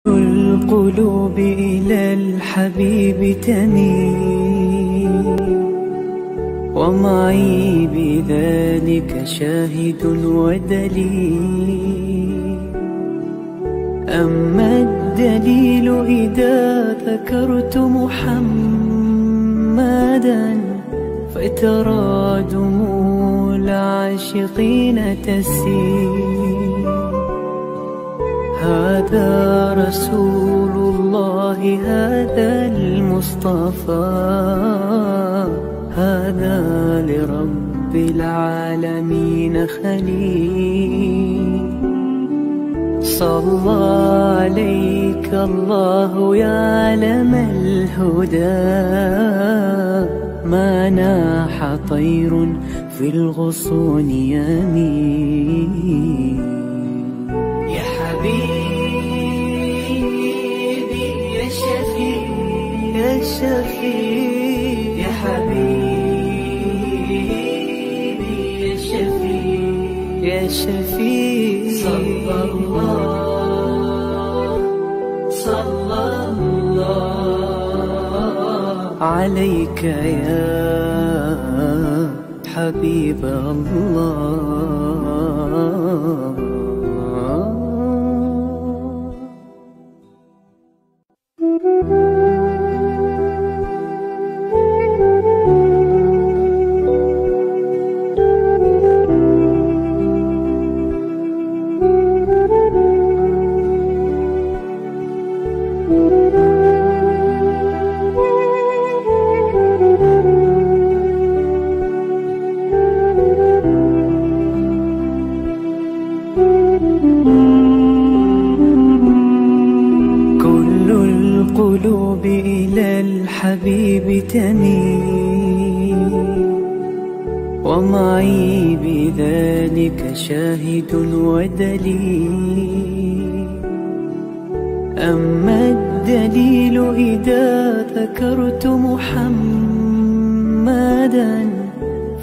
القلوب إلى الحبيب تميل، ومعي بذلك شاهد ودليل. أما الدليل إذا ذكرت محمدا فترى دموع العاشقين تسيل. هذا رسول الله، هذا المصطفى، هذا لرب العالمين خليل. صلى عليك الله يا علم الهدى، ما ناح طير في الغصون يمين. يا حبيبي يا شفيع يا شفيع، يا حبيبي يا شفيع يا شفيع. صلى الله عليك يا حبيب الله. القلوب إلى الحبيب تميل، ومعي بذلك شاهد ودليل. أما الدليل إذا ذكرت محمدا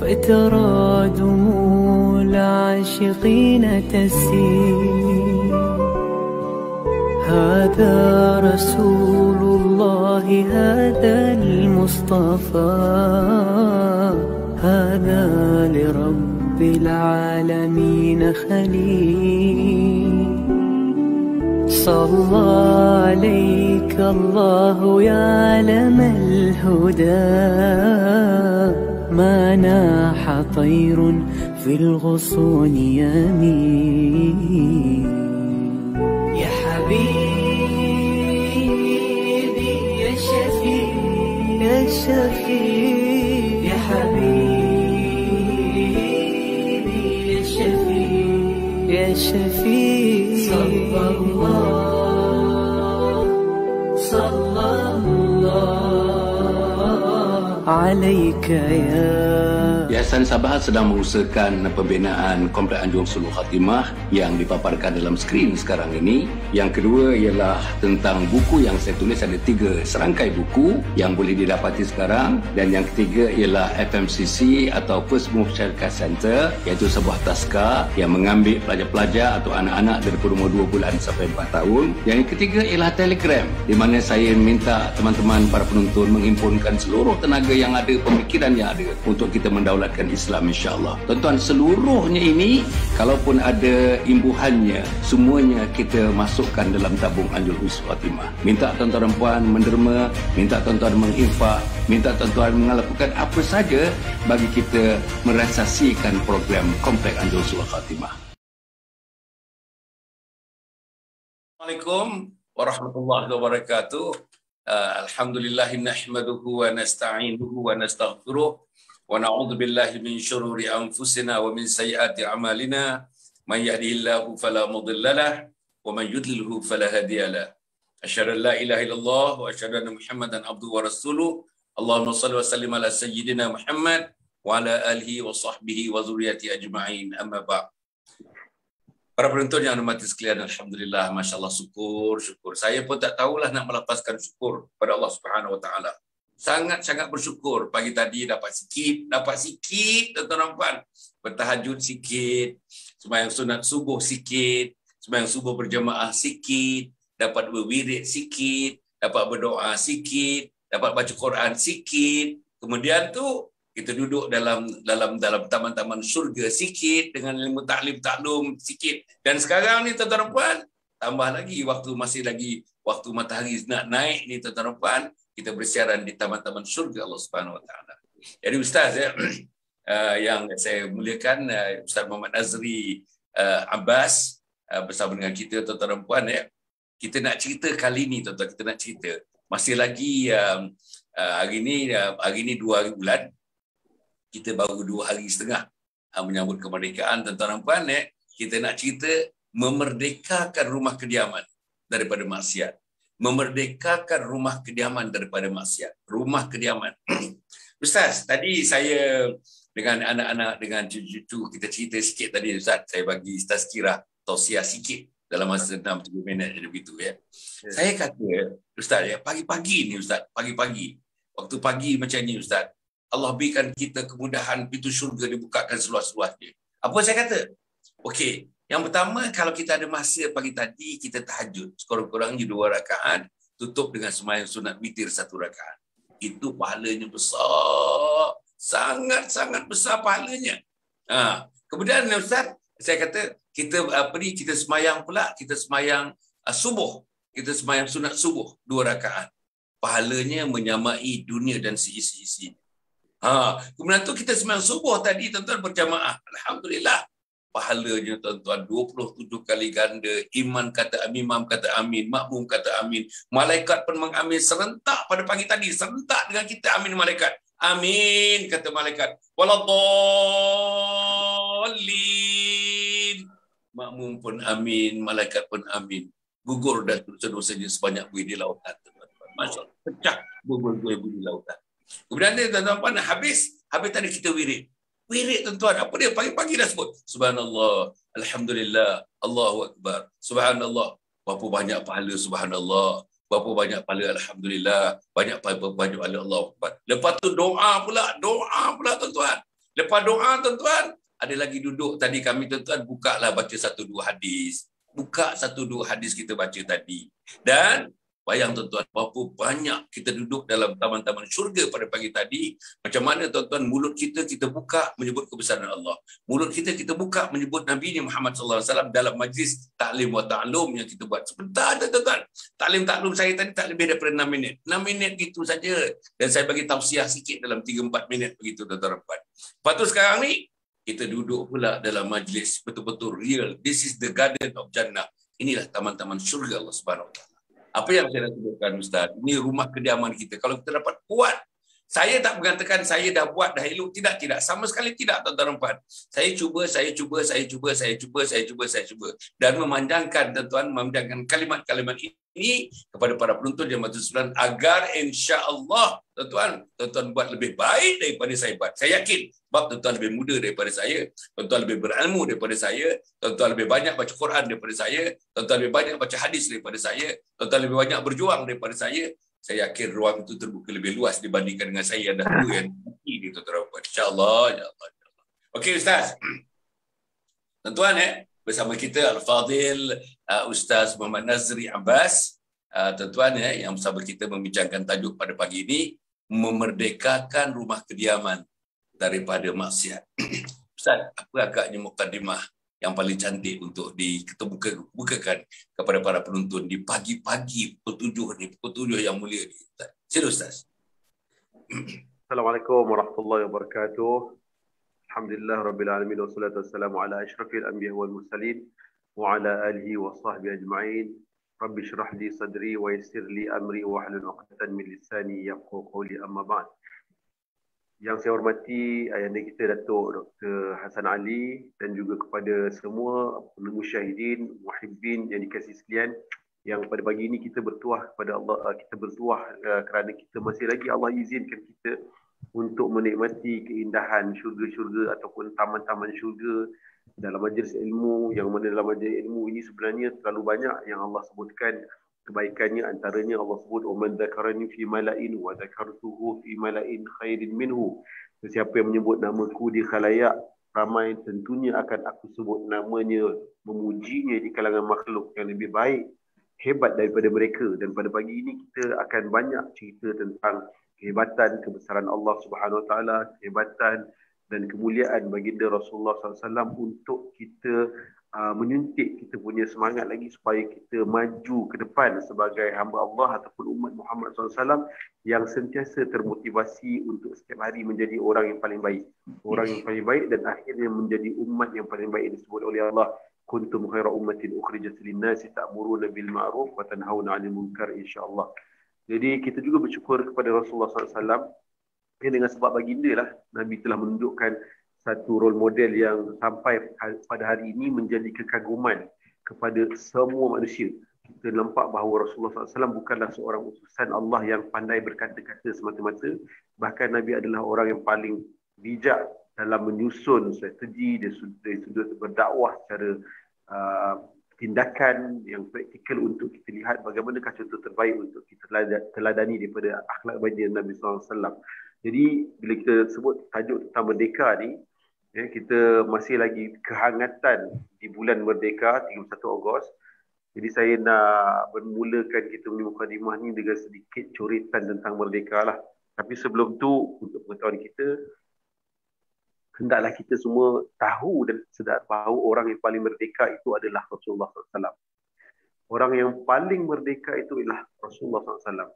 فترى دموع العاشقين تسيل. هذا رسول الله، هذا المصطفى، هذا لرب العالمين خليل. صلى عليك الله يا علم الهدى، ما ناح طير في الغصون يمين. يا حبيبي يا شفيع يا شفيع، يا حبيبي يا شفيع يا شفيع. صلى الله عليك يا. Yayasan Sabah sedang mengusahakan pembinaan Komplek Anjung Suluk Khatimah yang dipaparkan dalam skrin sekarang ini. Yang kedua ialah tentang buku yang saya tulis, ada 3 serangkai buku yang boleh didapati sekarang. Dan yang ketiga ialah FMCC atau First Move Childcare Center, iaitu sebuah taska yang mengambil pelajar-pelajar atau anak-anak dari umur 2 bulan sampai 4 tahun. Yang ketiga ialah Telegram, di mana saya minta teman-teman para penonton menghimpunkan seluruh tenaga yang ada, pemikiran yang ada untuk kita mendaulatkan Islam, insya-Allah. Tuan-tuan, seluruhnya ini kalaupun ada imbuhannya, semuanya kita masukkan dalam tabung Anjung Suluk Khatimah. Minta tuan-tuan dan puan menderma, minta tuan-tuan menginfak, minta tuan-tuan melakukan apa saja bagi kita merealisasikan program Komplek Anjung Suluk Khatimah. Assalamualaikum warahmatullahi wabarakatuh. Alhamdulillah nahmaduhu wa nasta'inuhu wa nastaghfiruh. Wa na'udzu billahi min syururi anfusina wa min sayyiati a'malina. May yahdihillahu fala mudilla lahu wa man yudlilhu fala hadiya lahu. Asyhadu an la ilaha illallah wa asyhadu anna Muhammadan abduhu wa rasuluh. Allahumma shalli wa sallim ala sayyidina Muhammad wa ala alihi wa sahbihi wa dzurriyyati ajma'in. Amma ba'd. Para penonton yang hormati sekalian, alhamdulillah, masya-Allah, syukur. Saya pun tak tahulah nak melepaskan syukur pada Allah Subhanahu wa taala. Sangat-sangat bersyukur. Pagi tadi dapat sikit, tuan-tuan dan puan. Bertahajud sikit, sembahyang sunat subuh sikit, sembahyang subuh berjemaah sikit, dapat berwirid sikit, dapat berdoa sikit, dapat baca Quran sikit. Kemudian tu kita duduk dalam taman-taman syurga sikit dengan ilmu taklum sikit. Dan sekarang ni tuan-tuan dan puan, tambah lagi masih lagi waktu matahari nak naik ni tuan-tuan dan puan, kita bersiaran di taman-taman syurga Allah Subhanahu Wa Taala. Jadi Ustaz yang saya muliakan, Ustaz Muhammad Nazri Abbas bersama dengan kita tuan-tuan dan puan, kita nak cerita kali ni tuan-tuan, kita nak cerita masih lagi hari ni 2 hari bulan, kita baru 2 hari setengah menyambut kemerdekaan tuan-tuan dan puan. Kita nak cerita memerdekakan rumah kediaman daripada maksiat. Memerdekakan rumah kediaman daripada maksiat. Rumah kediaman. Ustaz, tadi saya dengan anak-anak, dengan cucu kita cerita sikit tadi Ustaz. Saya bagi tazkirah, tausiah sikit dalam masa 6-7 minit begitu ya. Saya kata Ustaz pagi-pagi ni Ustaz, pagi-pagi. Waktu pagi macam ni Ustaz, Allah berikan kita kemudahan, pintu syurga dibukakan seluas-luasnya. Apa saya kata? Okey, yang pertama, kalau kita ada masa pagi tadi, kita tahajud. Sekurang-kurangnya 2 rakaat, tutup dengan sembahyang sunat witir 1 rakaat. Itu pahalanya besar. Sangat-sangat besar pahalanya. Kemudian Ustaz, saya kata, kita sembahyang pula, kita sembahyang subuh. Kita sembahyang sunat subuh 2 rakaat. Pahalanya menyamai dunia dan seisi-isi. Kemudian tu kita sembahyang subuh tadi tuan-tuan berjamaah. Alhamdulillah. Pahalanya tuan-tuan 27 kali ganda. Imam kata amin, makmum kata amin. Malaikat pun mengamin serentak pada pagi tadi. Serentak dengan kita amin malaikat. Amin kata malaikat. Waladhdallin. Makmum pun amin, malaikat pun amin. Gugur dan dosa-dosanya sebanyak buih di lautan. Masya Allah. Pecah buih di lautan. Kemudian tuan-tuan habis tadi kita wirid. Wirid tuan-tuan, apa dia? Pagi-pagi dah sebut. Subhanallah, Alhamdulillah, Allahu Akbar. Subhanallah. Berapa banyak pahala subhanallah. Berapa banyak pahala Alhamdulillah. Banyak pahala Allahu Akbar. Lepas tu doa pula tuan-tuan. Lepas doa tuan-tuan, ada lagi duduk tadi kami tuan-tuan, bukalah baca 1-2 hadis. Buka 1-2 hadis kita baca tadi. Dan bayang tuan-tuan, berapa banyak kita duduk dalam taman-taman syurga pada pagi tadi. Macam mana tuan-tuan, mulut kita buka menyebut kebesaran Allah. Mulut kita buka menyebut Nabi Muhammad SAW dalam majlis ta'lim wa ta'lum yang kita buat. Sebentar ada tuan-tuan. Ta'lim saya tadi tak lebih daripada 6 minit. 6 minit gitu saja. Dan saya bagi tausiah sikit dalam 3-4 minit begitu tuan-tuan. Lepas tu sekarang ni, kita duduk pula dalam majlis betul-betul real. This is the garden of Jannah. Inilah taman-taman syurga Allah Subhanahu Wa Taala. Apa yang saya nak sebutkan Ustaz, ini rumah kediaman kita. Kalau kita dapat buat, saya tak mengatakan saya dah buat, dah elok. Tidak. Sama sekali tidak, tuan-tuan dan puan. Saya cuba. Dan memanjangkan kalimat-kalimat ini kepada para penonton Jemaah Sembilan agar insya-Allah tuan-tuan buat lebih baik daripada saya buat. Saya yakin sebab tuan-tuan lebih muda daripada saya, tuan-tuan lebih berilmu daripada saya, tuan-tuan lebih banyak baca Quran daripada saya, tuan-tuan lebih banyak baca hadis daripada saya, tuan-tuan lebih banyak berjuang daripada saya. Saya yakin ruang itu terbuka lebih luas dibandingkan dengan saya yang dahulu yang ini tuan-tuan. Insya-Allah. Okey Ustaz. Tuan-tuan bersama kita Al-Fadhil Ustaz Muhammad Nazri Abbas, tuan-tuan yang bersama kita membincangkan tajuk pada pagi ini, memerdekakan rumah kediaman daripada maksiat. Ustaz, apa agaknya mukadimah yang paling cantik untuk dikemukakan kepada para penonton di pagi-pagi pukul 7 yang mulia ni? Sila Ustaz. Assalamualaikum warahmatullahi wabarakatuh. Alhamdulillah Rabbil Alamin wa salatu wassalamu ala ashrafil anbiya wal mursalin wa ala alihi wa sahbihi ajma'in. Rabbi syrah li sadri wa yassir li amri wa hlul 'uqdatan min lisani yafqahu qawli, amma ba'd. Yang saya hormati ayahanda kita Datuk Dr. Hassan Ali dan juga kepada semua musyahidin, muhibbin yang dikasihi sekalian, yang pada pagi ini kita bertuah kepada Allah, kita bertuah kerana kita masih lagi Allah izinkan kita untuk menikmati keindahan syurga-syurga ataupun taman-taman syurga dalam majlis ilmu, yang mana dalam majlis ilmu ini sebenarnya terlalu banyak yang Allah sebutkan kebaikannya. Antaranya Allah sebut oman dzakarani fi mala'in wa dzakartuhu fi mala'in khairin minhu. Sesiapa yang menyebut namaku di khalayak ramai, tentunya akan aku sebut namanya, memujinya di kalangan makhluk yang lebih baik hebat daripada mereka. Dan pada pagi ini kita akan banyak cerita tentang kehebatan, kebesaran Allah Subhanahu Wa Taala, kehebatan dan kemuliaan baginda Rasulullah SAW untuk kita menyuntik kita punya semangat lagi supaya kita maju ke depan sebagai hamba Allah ataupun umat Muhammad SAW yang sentiasa termotivasi untuk setiap hari menjadi orang yang paling baik. Orang yang paling baik dan akhirnya menjadi umat yang paling baik disebut oleh Allah. Kuntum khaira ummatin ukhrijat lin-nasi ta'muruna bil ma'ruf wa tanhauna 'anil munkar, insya-Allah. Jadi kita juga bersyukur kepada Rasulullah SAW dengan sebab baginda lah Nabi telah menunjukkan satu role model yang sampai pada hari ini menjadi kekaguman kepada semua manusia. Kita nampak bahawa Rasulullah SAW bukanlah seorang utusan Allah yang pandai berkata-kata semata-mata. Bahkan Nabi adalah orang yang paling bijak dalam menyusun strategi dari sudut berdakwah secara tindakan yang praktikal untuk kita lihat bagaimanakah contoh terbaik untuk kita teladani daripada akhlak baginda Nabi SAW. Jadi bila kita sebut tajuk tentang merdeka ni, kita masih lagi kehangatan di bulan Merdeka 31 Ogos. Jadi saya nak bermulakan kita punya mukadimah ni dengan sedikit coretan tentang merdeka lah. Tapi sebelum tu, untuk pengetahuan kita, hendaklah kita semua tahu dan sedar bahawa orang yang paling merdeka itu adalah Rasulullah SAW. Orang yang paling merdeka itu ialah Rasulullah SAW.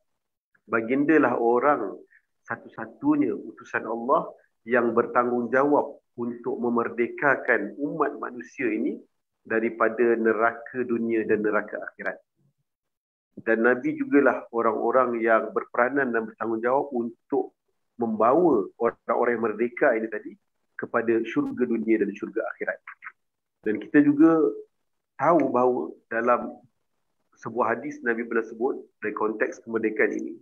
Baginda lah orang satu-satunya utusan Allah yang bertanggungjawab untuk memerdekakan umat manusia ini daripada neraka dunia dan neraka akhirat. Dan Nabi jugalah orang-orang yang berperanan dan bertanggungjawab untuk membawa orang-orang yang merdeka ini tadi kepada syurga dunia dan syurga akhirat. Dan kita juga tahu bahawa dalam sebuah hadis Nabi pernah sebut dari konteks kemerdekaan ini,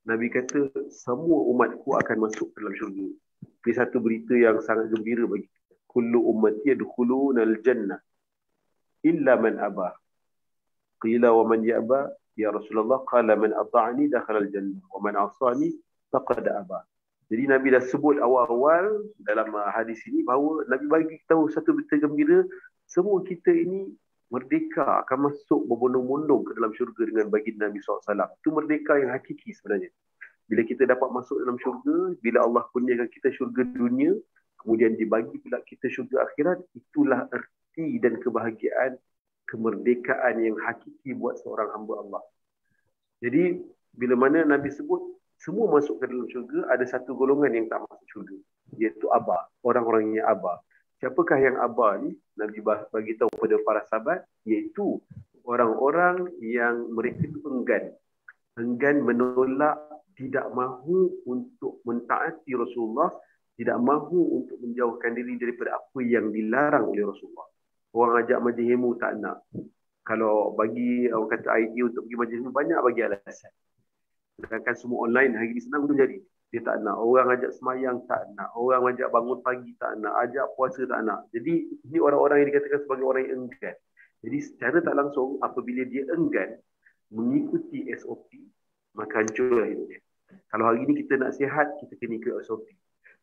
Nabi kata semua umatku akan masuk ke dalam syurga. Ini satu berita yang sangat gembira bagi kita. Kullu ummati yadkhuluna al-jannah illa man aba. Qila wa man ya'ba ya Rasulullah? Qala man ata'ani dakhala al-jannah wa man 'asani faqad aba. Jadi Nabi dah sebut awal-awal dalam hadis ini bahawa Nabi bagi tahu satu berita gembira, semua kita ini merdeka akan masuk berbondong-bondong ke dalam syurga dengan baginda Nabi SAW. Itu merdeka yang hakiki sebenarnya. Bila kita dapat masuk dalam syurga, bila Allah kurniakan kita syurga dunia, kemudian dibagi pula kita syurga akhirat, itulah erti dan kebahagiaan kemerdekaan yang hakiki buat seorang hamba Allah. Jadi bila mana Nabi sebut semua masuk ke dalam syurga, ada satu golongan yang tak masuk syurga, iaitu Aba, orang-orang yang Aba. Siapakah yang Aba ni? Nabi bagi tahu kepada para sahabat, iaitu orang-orang yang mereka itu enggan menolak, tidak mahu untuk mentaati Rasulullah, tidak mahu untuk menjauhkan diri daripada apa yang dilarang oleh Rasulullah. Orang ajak majlis ilmu tak nak. Kalau bagi orang kata idea untuk pergi majlis ilmu, banyak bagi alasan. Sedangkan semua online hari ini senang pun jadi. Dia tak nak. Orang ajak semayang tak nak. Orang ajak bangun pagi tak nak. Ajak puasa tak nak. Jadi ini orang-orang yang dikatakan sebagai orang yang enggan. Jadi secara tak langsung apabila dia enggan mengikuti SOP, maka hancurlah hidup dia. Kalau hari ini kita nak sihat, kita kena ikut SOP.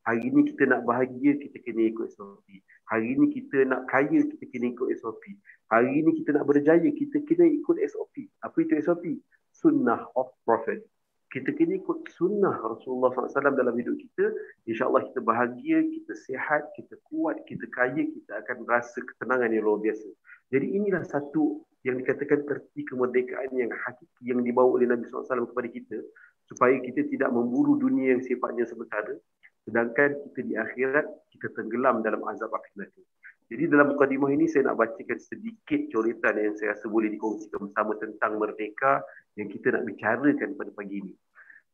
Hari ini kita nak bahagia, kita kena ikut SOP. Hari ini kita nak kaya, kita kena ikut SOP. Hari ini kita nak berjaya, kita kena ikut SOP. Apa itu SOP? Sunnah of Prophet. Kita kena ikut sunnah Rasulullah SAW dalam hidup kita. InsyaAllah kita bahagia, kita sihat, kita kuat, kita kaya, kita akan rasa ketenangan yang luar biasa. Jadi inilah satu yang dikatakan erti kemerdekaan yang hakiki yang dibawa oleh Nabi SAW kepada kita, supaya kita tidak memburu dunia yang sifatnya sementara, sedangkan kita di akhirat kita tenggelam dalam azab api neraka. Jadi dalam mukadimah ini saya nak bacakan sedikit coretan yang saya rasa boleh dikongsikan bersama tentang merdeka yang kita nak bicarakan pada pagi ini.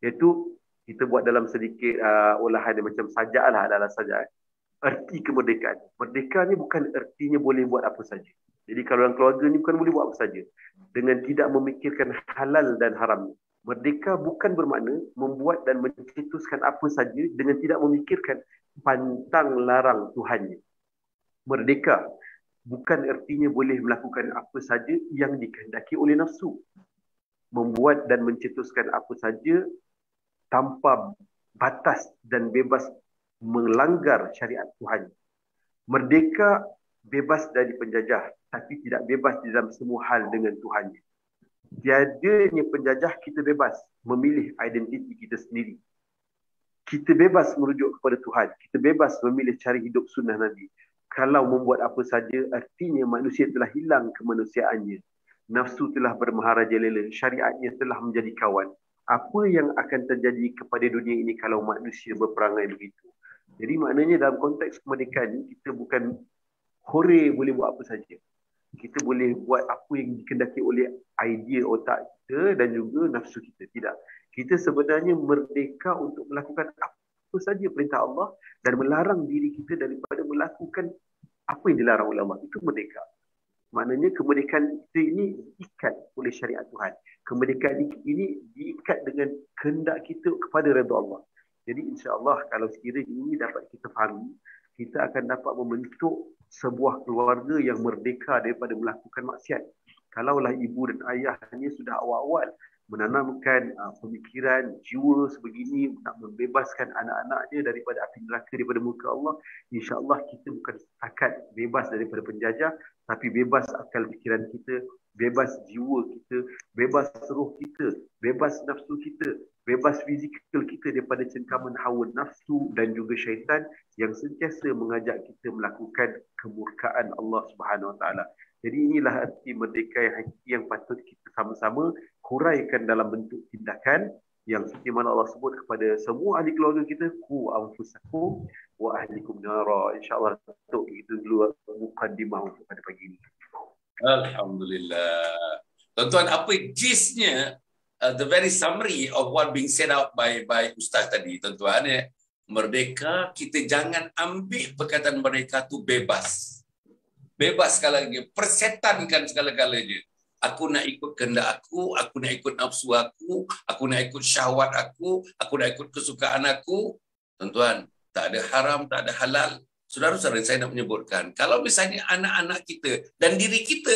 Iaitu kita buat dalam sedikit olahan yang macam sajak lah, adalah sajak. Erti kemerdekaan. Merdeka ni bukan ertinya boleh buat apa saja. Jadi kalau dalam keluarga ni bukan boleh buat apa saja dengan tidak memikirkan halal dan haram. Merdeka bukan bermakna membuat dan mencetuskan apa saja dengan tidak memikirkan pantang larang Tuhannya. Merdeka bukan ertinya boleh melakukan apa saja yang dikehendaki oleh nafsu. Membuat dan mencetuskan apa saja tanpa batas dan bebas melanggar syariat Tuhan. Merdeka bebas dari penjajah, tapi tidak bebas di dalam semua hal dengan Tuhannya. Tiadanya penjajah, kita bebas memilih identiti kita sendiri. Kita bebas merujuk kepada Tuhan. Kita bebas memilih cari hidup sunnah Nabi. Kalau membuat apa saja, artinya manusia telah hilang kemanusiaannya. Nafsu telah bermaharajalela. Syariatnya telah menjadi kawan. Apa yang akan terjadi kepada dunia ini kalau manusia berperangai begitu? Jadi maknanya dalam konteks kemerdekaan ini, kita bukan hore boleh buat apa saja. Kita boleh buat apa yang dikendaki oleh idea otak kita dan juga nafsu kita. Tidak. Kita sebenarnya merdeka untuk melakukan apa saja perintah Allah dan melarang diri kita daripada melakukan apa yang dilarang oleh Allah. Itu merdeka. Maknanya kemerdekaan kita ini diikat oleh syariat Tuhan. Kemerdekaan ini diikat dengan kehendak kita kepada redha Allah. Jadi insya-Allah kalau sekiranya ini dapat kita fahami, kita akan dapat membentuk sebuah keluarga yang merdeka daripada melakukan maksiat. Kalaulah ibu dan ayahnya sudah awal-awal menanamkan pemikiran jiwa sebegini, nak membebaskan anak-anaknya daripada api neraka, daripada muka Allah, insya-Allah kita bukan setakat bebas daripada penjajah, tapi bebas akal fikiran kita, bebas jiwa kita, bebas roh kita, bebas nafsu kita, bebas fizikal kita daripada cengkaman hawa nafsu dan juga syaitan yang sentiasa mengajak kita melakukan kemurkaan Allah Subhanahu Wa Taala. Jadi inilah arti merdeka yang hakiki yang patut kita sama-sama huraikan dalam bentuk tindakan yang seperti mana Allah sebut kepada semua ahli keluarga kita, ku anfusakum wa ahlikum nara. InsyaAllah untuk itu dulu mukaddimah untuk pada pagi ini. Alhamdulillah. Tuan-tuan, apa gistnya, the very summary of what being said out by Ustaz tadi, tuan-tuan, ya. Merdeka, kita jangan ambil perkataan mereka tu bebas. Bebas sekali, persetankan segala-galanya. Aku nak ikut kehendak aku nak ikut nafsu aku nak ikut syahwat aku nak ikut kesukaan aku. Tuan-tuan, tak ada haram, tak ada halal. Saudara-saudara, saya nak menyebutkan, kalau misalnya anak-anak kita dan diri kita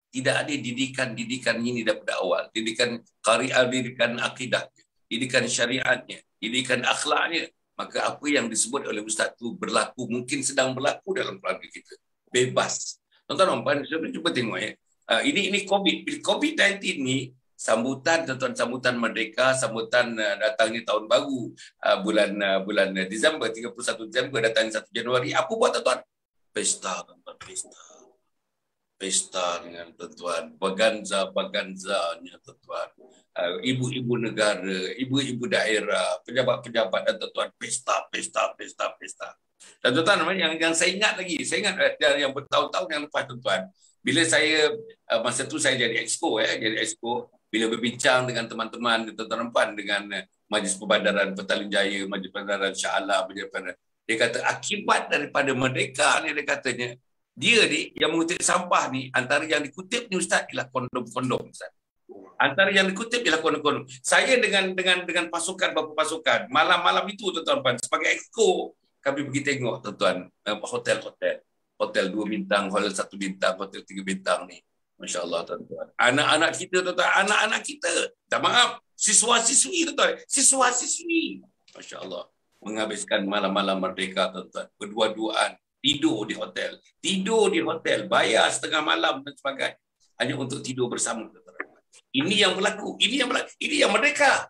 tidak ada didikan ini daripada awal, didikan qari'ah, didikan akidah, didikan syariatnya, didikan akhlaknya, maka apa yang disebut oleh Ustaz itu berlaku, mungkin sedang berlaku dalam keluarga kita. Bebas. Tuan-tuan, cuba tengok ya. Ini COVID-19 ni sambutan, tuan-tuan, sambutan merdeka, sambutan datangnya tahun baru, bulan Disember, 31 Disember, datangnya 1 Januari. Apa buat tuan-tuan? Pesta, tuan-tuan, pesta dengan tuan-tuan, baganza-baganzanya tuan-tuan, ibu-ibu negara, ibu-ibu daerah, pejabat-pejabat dan tuan-tuan, pesta. Dan tuan-tuan, yang saya ingat lagi, saya ingat yang bertahun-tahun yang lepas, tuan-tuan, bila saya masa tu saya jadi exco, bila berbincang dengan teman-teman, tuan-tuan, dengan Majlis Perbadaran Petaling Jaya, Majlis Perbadaran Shah Alam, dia kata akibat daripada merdeka ni, dia katanya, dia ni yang mengutip sampah ni, antara yang dikutip ni Ustaz ialah kondom-kondom, Ustaz. Antara yang dikutip ialah kondom-kondom. Saya dengan pasukan, beberapa pasukan, malam-malam itu, tuan-tuan, sebagai exco, kami pergi tengok, tuan-tuan, hotel 2 bintang, hotel 1 bintang, hotel 3 bintang ni. Masya Allah, tuan-tuan. Anak-anak kita, tuan-tuan, anak-anak kita. Tak maaf, siswa-siswi, tuan-tuan. Siswa-siswi. Masya Allah. Menghabiskan malam-malam merdeka, tuan-tuan. Berdua-duaan. Tidur di hotel. Bayar setengah malam dan sebagainya. Hanya untuk tidur bersama, tuan-tuan. Ini yang berlaku. Ini yang merdeka.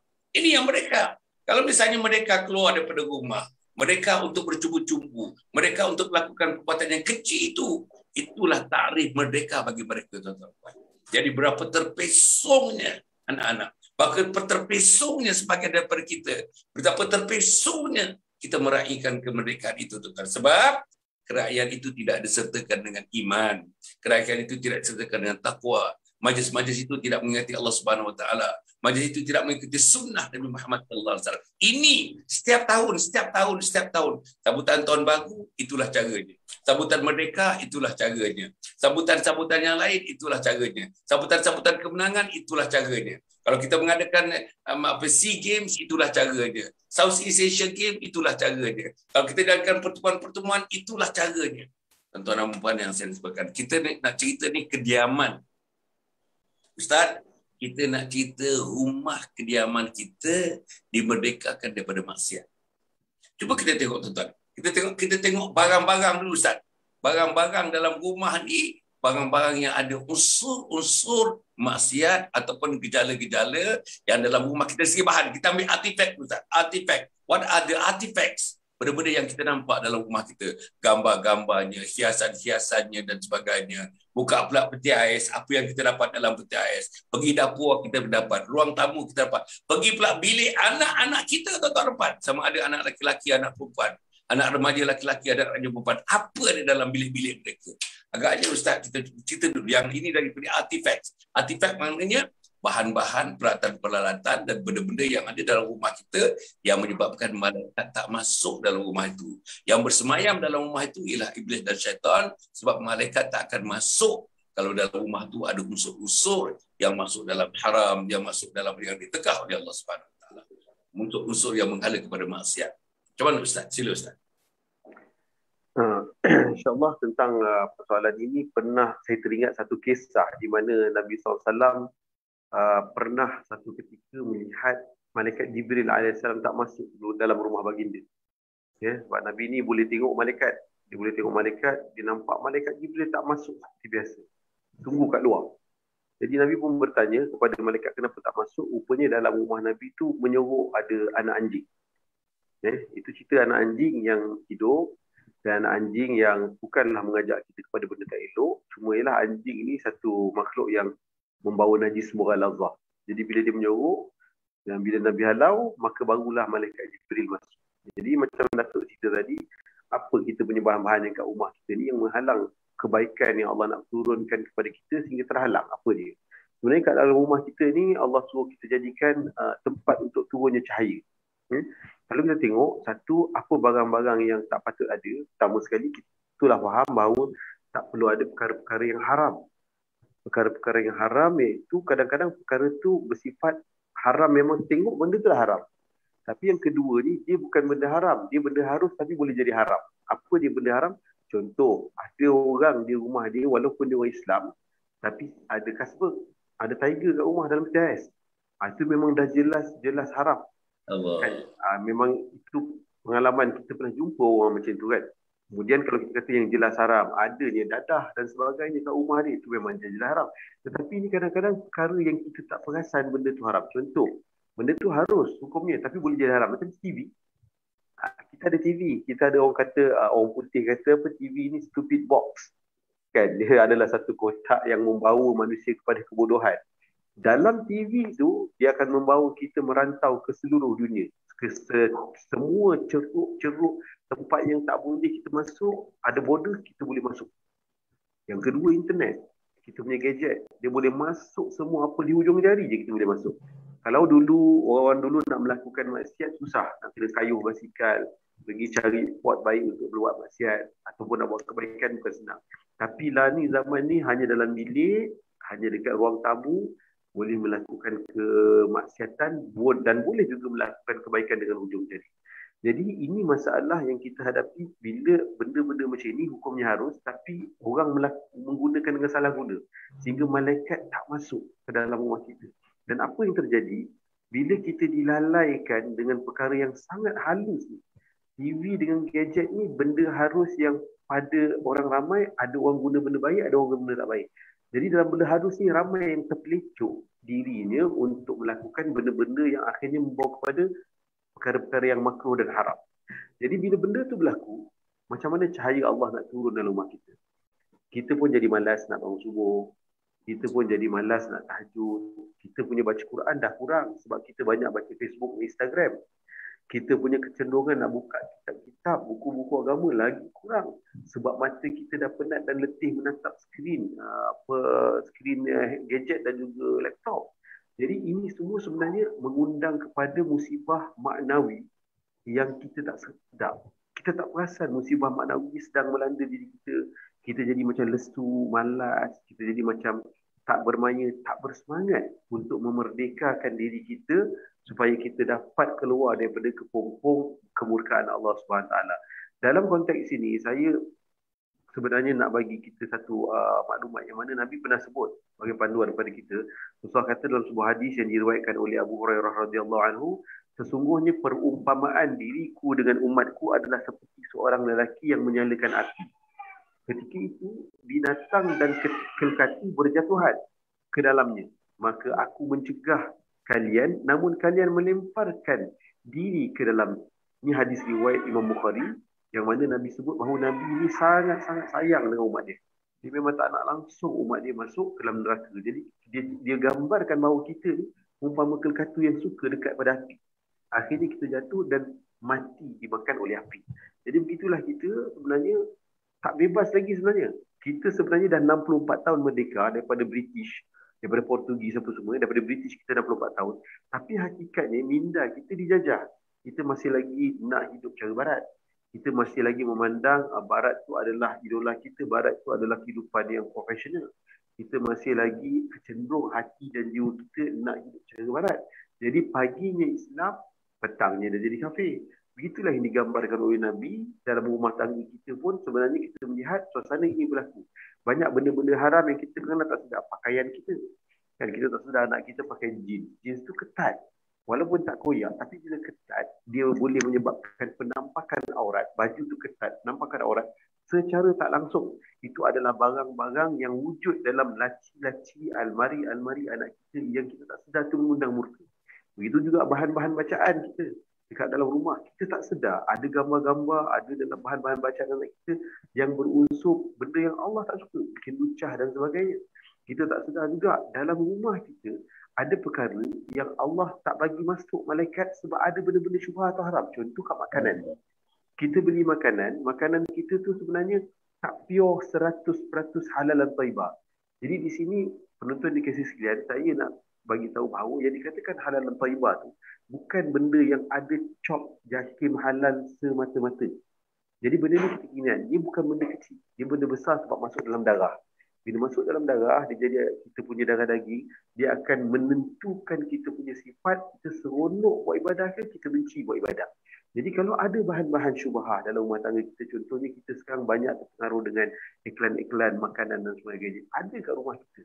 Kalau misalnya mereka keluar daripada rumah, mereka untuk bercumbu-cumbu, mereka untuk melakukan perbuatan yang kecil itulah takrif merdeka bagi mereka, tuan-tuan. Jadi berapa terpesongnya anak-anak, berapa terpesongnya sebagian daripada kita, betapa terpesongnya kita meraihkan kemerdekaan itu, tuan-tuan. Sebab kerakyaan itu tidak disertakan dengan iman, kerakyaan itu tidak disertakan dengan takwa. Majlis-majlis itu tidak mengingati Allah Subhanahu Wa Taala. Majlis itu tidak mengikuti sunnah Nabi Muhammad sallallahu alaihi wasallam. Ini setiap tahun. Sambutan tahun baru, itulah caranya. Sambutan merdeka, itulah caranya. Sambutan-sambutan yang lain, itulah caranya. Sambutan-sambutan kemenangan, itulah caranya. Kalau kita mengadakan SEA Games, itulah caranya. Southeast Asia Games, itulah caranya. Kalau kita adakan pertemuan-pertemuan, itulah caranya. Tuan-tuan dan puan yang saya sebutkan, kita nak cerita ni kediaman. Ustaz, kita nak cerita rumah kediaman kita dimerdekakan daripada maksiat. Cuba kita tengok, tuan-tuan. Kita tengok barang-barang dulu, Ustaz. Barang-barang dalam rumah ni barang-barang yang ada unsur-unsur maksiat ataupun gejala-gejala yang dalam rumah kita. Segi bahan, kita ambil artifact, Ustaz. Artifact. What are the artifacts? Benda-benda yang kita nampak dalam rumah kita. Gambar-gambarnya, hiasan-hiasannya dan sebagainya. Buka pula peti ais, apa yang kita dapat dalam peti ais. Pergi dapur kita dapat, ruang tamu kita dapat. Pergi pula bilik anak-anak kita, tuan-tuan dapat. Sama ada anak lelaki, anak perempuan. Anak remaja lelaki, anak remaja perempuan. Apa ada dalam bilik-bilik mereka? Agaknya Ustaz, kita cerita dulu. Yang ini daripada artifact. Artifact maknanya bahan-bahan, peralatan-peralatan dan benda-benda yang ada dalam rumah kita yang menyebabkan malaikat tak masuk dalam rumah itu. Yang bersemayam dalam rumah itu ialah iblis dan syaitan, sebab malaikat tak akan masuk kalau dalam rumah itu ada unsur-unsur yang masuk dalam haram, yang masuk dalam yang ditegah oleh Allah Subhanahu Wa Taala. Unsur-unsur yang menghala kepada maksiat. Macam mana Ustaz? Sila Ustaz. InsyaAllah tentang persoalan ini pernah saya teringat satu kisah di mana Nabi SAW pernah satu ketika melihat malaikat Jibril AS tak masuk dalam rumah baginda. Ya, sebab Nabi ni boleh tengok malaikat. Dia boleh tengok malaikat, dia nampak malaikat Jibril tak masuk seperti biasa. Tunggu kat luar. Jadi Nabi pun bertanya kepada malaikat kenapa tak masuk. Rupanya dalam rumah Nabi tu menyorok ada anak anjing. Ya, itu cerita anak anjing yang hidup dan anak anjing yang bukanlah mengajak kita kepada benda tak elok. Cuma ialah anjing ni satu makhluk yang membawa najis mughalazah. Jadi bila dia menyorok dan bila Nabi halau, maka barulah malaikat Jibril masuk. Jadi macam Datuk cerita tadi, apa kita punya bahan-bahan yang kat rumah kita ni yang menghalang kebaikan yang Allah nak turunkan kepada kita sehingga terhalang? Apa dia? Sebenarnya kat dalam rumah kita ni Allah suruh kita jadikan tempat untuk turunnya cahaya. Kalau kita tengok, satu, apa barang-barang yang tak patut ada, pertama sekali kita itulah faham bahawa tak perlu ada perkara-perkara yang haram. Perkara-perkara yang haram iaitu kadang-kadang perkara tu bersifat haram, memang tengok benda tu dah haram. Tapi yang kedua ni, dia bukan benda haram. Dia benda harus tapi boleh jadi haram. Apa dia benda haram? Contoh, ada orang di rumah dia walaupun dia orang Islam, tapi ada kasbah, ada tiger kat rumah dalam peti ais. Itu memang dah jelas haram. Allah. Kan? Memang itu pengalaman kita pernah jumpa orang macam tu kan. Kemudian kalau kita kata yang jelas haram, adanya dadah dan sebagainya kat rumah dia, itu memang jelas haram. Tetapi ini kadang-kadang perkara yang kita tak perasan benda tu haram. Contoh, benda tu harus hukumnya tapi boleh jadi haram. Macam TV. Kita ada TV. Kita ada orang kata, orang putih kata apa, TV ni stupid box. Kan? Dia adalah satu kotak yang membawa manusia kepada kebodohan. Dalam TV tu, dia akan membawa kita merantau ke seluruh dunia. Ke semua ceruk-ceruk tempat yang tak boleh kita masuk, ada border, kita boleh masuk. Yang kedua, internet. Kita punya gadget, dia boleh masuk semua apa di hujung jari je kita boleh masuk. Kalau dulu, orang dulu nak melakukan maksiat, susah. Nak kena kayuh basikal, pergi cari spot baik untuk buat maksiat, ataupun nak buat kebaikan bukan senang. Tapi lah ni, zaman ni hanya dalam bilik, hanya dekat ruang tamu, boleh melakukan kemaksiatan dan boleh juga melakukan kebaikan dengan hujung jari. Jadi ini masalah yang kita hadapi bila benda-benda macam ini hukumnya harus, tapi orang menggunakan dengan salah guna sehingga malaikat tak masuk ke dalam rumah kita. Dan apa yang terjadi bila kita dilalaikan dengan perkara yang sangat halus ni. TV dengan gadget ni benda harus yang pada orang ramai, ada orang guna benda baik, ada orang guna benda tak baik. Jadi dalam benda harus ni ramai yang terpelecok dirinya untuk melakukan benda-benda yang akhirnya membawa kepada perkara-perkara yang makruh dan haram. Jadi bila benda tu berlaku, macam mana cahaya Allah nak turun dalam rumah kita? Kita pun jadi malas nak bangun subuh. Kita pun jadi malas nak tahajud. Kita punya baca Quran dah kurang sebab kita banyak baca Facebook dan Instagram. Kita punya kecenderungan nak buka kitab-kitab, buku-buku agama lagi kurang. Sebab mata kita dah penat dan letih menatap skrin gadget dan juga laptop. Jadi ini semua sebenarnya mengundang kepada musibah maknawi yang kita tak sedar. Kita tak perasan musibah maknawi sedang melanda diri kita. Kita jadi macam lesu, malas. Kita jadi macam tak bermaya, tak bersemangat untuk memerdekakan diri kita supaya kita dapat keluar daripada kepompong kemurkaan Allah SWT. Dalam konteks ini, saya sebenarnya nak bagi kita satu maklumat yang mana Nabi pernah sebut sebagai panduan kepada kita. Rasulullah kata dalam sebuah hadis yang diriwayatkan oleh Abu Hurairah radhiyallahu anhu, sesungguhnya perumpamaan diriku dengan umatku adalah seperti seorang lelaki yang menyalakan api. Ketika itu binatang dan kelkati berjatuhan ke dalamnya. Maka aku mencegah kalian, namun kalian melemparkan diri ke dalam. Ini hadis riwayat Imam Bukhari, yang mana Nabi sebut bahawa Nabi ini sangat-sangat sayang dengan umat dia. Dia memang tak nak langsung umat dia masuk ke dalam neraka. Jadi dia gambarkan bahawa kita ni umpama kelkatu yang suka dekat pada api. Akhirnya kita jatuh dan mati dimakan oleh api. Jadi begitulah kita sebenarnya tak bebas lagi sebenarnya. Kita sebenarnya dah 64 tahun merdeka daripada British, daripada Portugis apa semua, daripada British kita 64 tahun. Tapi hakikatnya minda kita dijajah. Kita masih lagi nak hidup cara barat. Kita masih lagi memandang barat tu adalah idola kita, barat tu adalah kehidupan yang profesional. Kita masih lagi cenderung hati dan jiwa kita nak hidup cara barat. Jadi paginya Islam, petangnya dah jadi kafir. Begitulah yang digambarkan oleh Nabi dalam rumah tangga kita pun. Sebenarnya kita melihat suasana ini berlaku. Banyak benda-benda haram yang kita kenal tak sedar. Pakaian kita. Kan kita tak sedar anak kita pakai jeans. Jeans tu ketat. Walaupun tak koyak, tapi bila ketat, dia boleh menyebabkan penampakan aurat. Baju tu ketat, penampakan aurat. Secara tak langsung, itu adalah barang-barang yang wujud dalam laci-laci, almari-almari anak kita yang kita tak sedar tu mengundang murka. Begitu juga bahan-bahan bacaan kita. Dekat dalam rumah, kita tak sedar ada gambar-gambar, ada dalam bahan-bahan bacaan anak kita yang berunsur benda yang Allah tak suka, bikin lucah dan sebagainya. Kita tak sedar juga dalam rumah kita ada perkara yang Allah tak bagi masuk malaikat sebab ada benda-benda syubhat atau haram. Contoh kat makanan. Kita beli makanan, makanan kita tu sebenarnya tak pure 100% halal dan thayyibah. Jadi di sini penonton dikasih sekalian, saya nak bagi tahu bahawa yang dikatakan halal dan thayyibah tu bukan benda yang ada cop jakim halal semata-mata. Jadi benda ni kita ingat, dia bukan benda kecil. Dia benda besar sebab masuk dalam darah. Bila masuk dalam darah, dia jadi kita punya darah daging, dia akan menentukan kita punya sifat, kita seronok buat ibadah ke, kita benci buat ibadah. Jadi kalau ada bahan-bahan syubhah dalam rumah tangga kita, contohnya kita sekarang banyak terpengaruh dengan iklan-iklan makanan dan sebagainya. Ada kat rumah kita.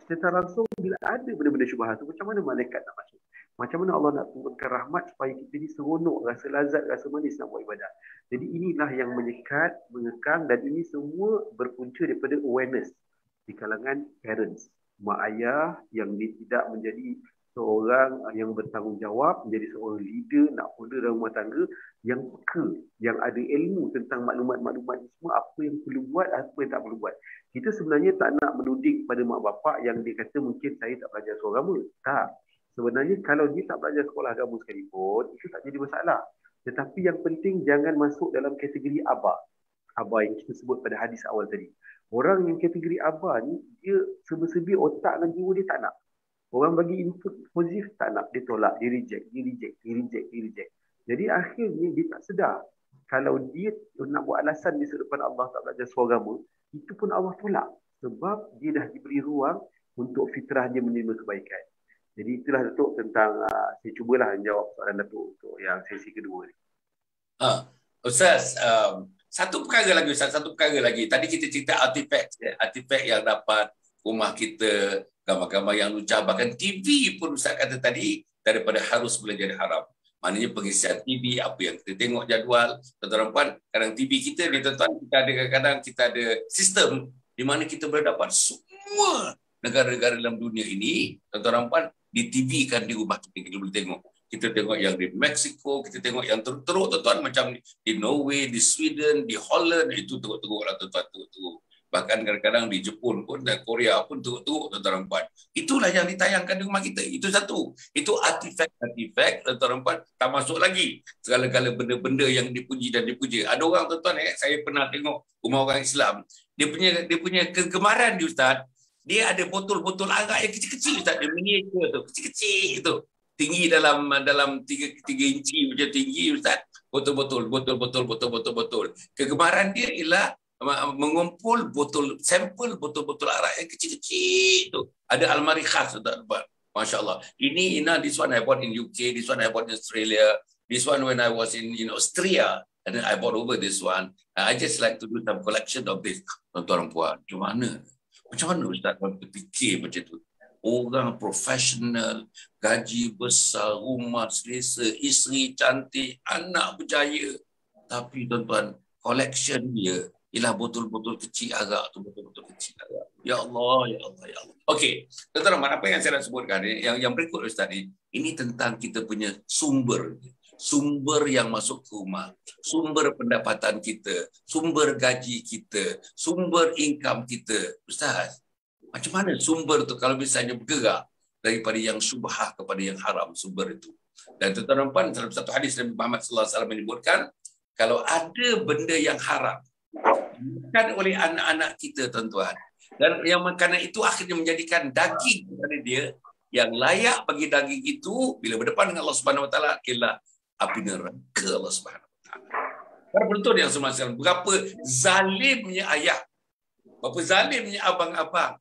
Secara langsung, bila ada benda-benda syubhah tu, macam mana malaikat nak masuk? Macam mana Allah nak turunkan rahmat supaya kita ni seronok, rasa lazat, rasa manis nak buat ibadah. Jadi inilah yang menyekat, mengekang, dan ini semua berpunca daripada awareness di kalangan parents, mak ayah yang dia tidak menjadi seorang yang bertanggungjawab, menjadi seorang leader, nak founder dalam rumah tangga yang peka, yang ada ilmu tentang maklumat-maklumat semua, apa yang perlu buat, apa yang tak perlu buat. Kita sebenarnya tak nak menuding kepada mak bapak yang dia kata mungkin saya tak belajar sekolah agama. Tak. Sebenarnya kalau dia tak belajar sekolah agama sekalipun, itu tak jadi masalah. Tetapi yang penting jangan masuk dalam kategori abah. Abah yang kita sebut pada hadis awal tadi. Orang yang kategori abah ni, dia sebersebia otak dan jiwa dia tak nak. Orang bagi input positif tak nak, dia tolak, dia reject. Jadi akhirnya dia tak sedar. Kalau dia nak buat alasan di depan Allah tak belajar sekolah agama, itu pun Allah tolak. Sebab dia dah diberi ruang untuk fitrah dia menerima kebaikan. Jadi itulah Datuk tentang, saya cubalah menjawab soalan Datuk untuk yang sesi kedua ni. Ustaz, satu perkara lagi. Tadi kita cerita artifak yang dapat rumah kita, gambar-gambar yang lucah, bahkan TV pun Ustaz kata tadi daripada harus belajar haram. Maknanya pengisian TV, apa yang kita tengok jadual, tuan-tuan puan, kadang TV kita ni tuan-tuan, kadang-kadang kita ada sistem di mana kita boleh dapat semua negara-negara dalam dunia ini, tuan-tuan puan, di TV kan di rumah kita boleh tengok. Kita tengok yang di Mexico, kita tengok yang teruk tuan-tuan, macam di Norway, di Sweden, di Holland, itu teruk-teruk lah tuan-tuan, teruk-teruk. Bahkan kadang-kadang di Jepun pun dan Korea pun teruk-teruk tuan-tuan puan. Itulah yang ditayangkan di rumah kita. Itu satu. Itu artifak tuan-tuan puan, tak masuk lagi segala-gala benda-benda yang dipuji dan dipuja. Ada orang tuan-tuan, saya pernah tengok rumah orang Islam, dia punya kegemaran dia Ustaz, dia ada botol-botol arak yang kecil-kecil Ustaz, dia miniature tu, kecil-kecil tu. Tinggi dalam 3 inci macam tinggi Ustaz. Botol-botol. Kegemaran dia ialah mengumpul sampel botol-botol arak yang kecil-kecil tu. Ada almari khas Ustaz. Masya-Allah. This one I bought in UK, this one I bought in Australia, this one when I was in Austria, and then I bought over this one. I just like to do some collection of this. Tuan-tuan puan, macam mana Ustaz berfikir macam tu? Orang profesional, gaji besar, rumah selesa, isteri cantik, anak berjaya. Tapi tuan-tuan, collection dia ialah botol-botol kecil arak tu, botol-botol kecil arak. Ya Allah, ya Allah, ya Allah. Okey, tuan-tuan, apa yang saya nak sebutkan ni, yang berikut Ustaz ni, ini tentang kita punya sumber yang masuk ke rumah, sumber pendapatan kita, sumber gaji kita, sumber income kita. Ustaz, macam mana sumber tu kalau misalnya bergerak daripada yang syubhah kepada yang haram, sumber itu. Dan tuan-tuan puan, dalam satu hadis Nabi Muhammad sallallahu alaihi wasallam menyebutkan, kalau ada benda yang haram dimakan oleh anak-anak kita, tuan-tuan, dan yang makanan itu akhirnya menjadikan daging kepada dia, yang layak bagi daging itu bila berdepan dengan Allah Subhanahu Wa Taala ialah api neraka Allah Subhanahu Wa Taala. Para penonton yang semua sekalian, berapa zalimnya ayah, berapa zalimnya abang-abang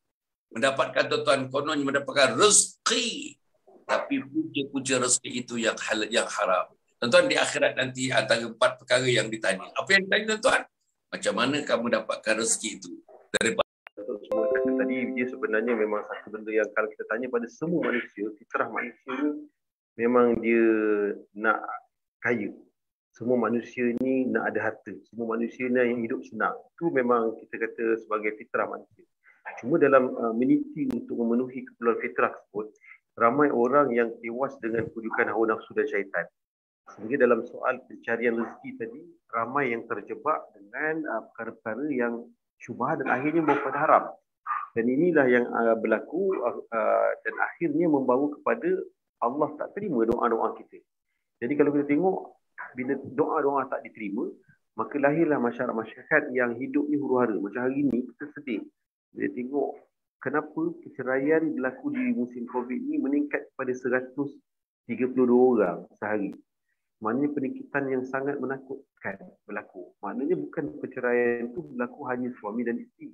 mendapatkan, tuan-tuan, kononnya mendapatkan rezeki, tapi punca-punca rezeki itu yang halal, yang haram. Tuan-tuan, di akhirat nanti antara 4 perkara yang ditanya. Apa yang ditanya, tuan-tuan? Macam mana kamu dapatkan rezeki itu? Daripada semua kata tadi, dia sebenarnya memang satu benda yang kalau kita tanya pada semua manusia, fitrah manusia ni memang dia nak kaya. Semua manusia ni nak ada harta. Semua manusia ni yang hidup senang. Itu memang kita kata sebagai fitrah manusia. Cuma dalam meniti untuk memenuhi keperluan fitrah tersebut, ramai orang yang tewas dengan pujukan hawa nafsu dan syaitan. Sehingga dalam soal pencarian rezeki tadi, ramai yang terjebak dengan perkara-perkara yang syubhat dan akhirnya membawa kepada haram. Dan inilah yang berlaku dan akhirnya membawa kepada Allah tak terima doa-doa kita. Jadi kalau kita tengok, bila doa-doa tak diterima, maka lahirlah masyarakat yang hidupnya huru-hara. Macam hari ini kita sedih. Bila tengok kenapa perceraian berlaku di musim COVID ini meningkat kepada 132 orang sehari. Maknanya peningkatan yang sangat menakutkan berlaku. Maknanya bukan perceraian itu berlaku hanya suami dan isteri.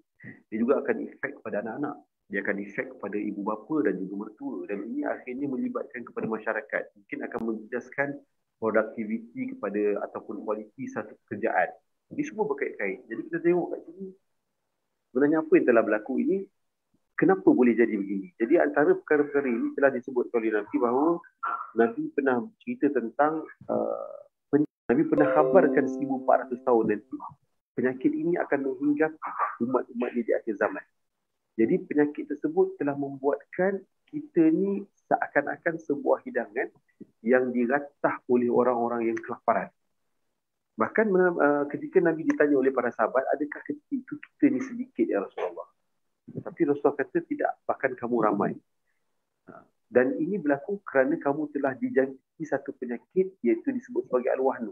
Dia juga akan efek kepada anak-anak. Dia akan efek kepada ibu bapa dan juga mertua. Dan ini akhirnya melibatkan kepada masyarakat. Mungkin akan menjejaskan produktiviti kepada ataupun kualiti satu pekerjaan. Ini semua berkait-kait. Jadi kita tengok kat sini, sebenarnya apa yang telah berlaku ini, kenapa boleh jadi begini. Jadi antara perkara-perkara ini telah disebut oleh Nabi bahawa Nabi pernah cerita tentang Nabi pernah khabarkan 1400 tahun nanti penyakit ini akan menghinggap umat-umat di akhir zaman. Jadi penyakit tersebut telah membuatkan kita ni seakan-akan sebuah hidangan yang diratah oleh orang-orang yang kelaparan. Bahkan ketika Nabi ditanya oleh para sahabat, adakah ketika itu kita ni sedikit ya Rasulullah? Tapi Rasulullah kata tidak, bahkan kamu ramai. Dan ini berlaku kerana kamu telah dijangkiti satu penyakit iaitu disebut sebagai al-wahnu.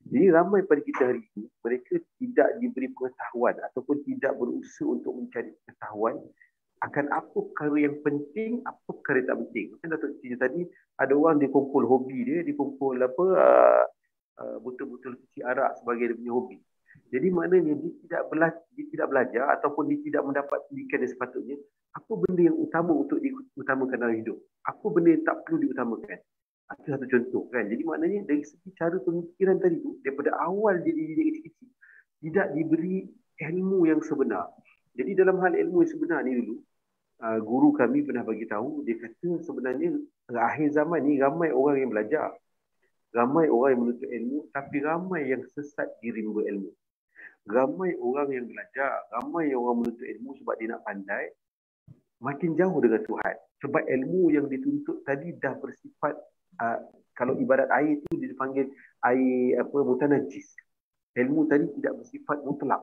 Jadi ramai pada kita hari ini, mereka tidak diberi pengetahuan ataupun tidak berusaha untuk mencari pengetahuan akan apa perkara yang penting, apa perkara yang tak penting. Macam Datuk cerita tadi, ada orang dia kumpul hobi dia, dia kumpul botol-botol kecil arak sebagai dia punya hobi. Jadi maknanya dia tidak belajar ataupun dia tidak mendapat pendidikan yang sepatutnya. Apa benda yang utama untuk diutamakan dalam hidup? Apa benda yang tak perlu diutamakan? Itu satu contoh kan. Jadi maknanya dari segi cara pemikiran tadi tu, daripada awal dia kecil-kecil, tidak diberi ilmu yang sebenar. Jadi dalam hal ilmu yang sebenar ni dulu, guru kami pernah bagi tahu, dia kata sebenarnya akhir zaman ni ramai orang yang belajar. Ramai orang yang menuntut ilmu, tapi ramai yang sesat di rimba ilmu. Ramai orang yang belajar, ramai orang menuntut ilmu sebab dia nak pandai, makin jauh dengan Tuhan. Sebab ilmu yang dituntut tadi dah bersifat, kalau ibarat air itu dipanggil air mutanajis. Ilmu tadi tidak bersifat mutlak.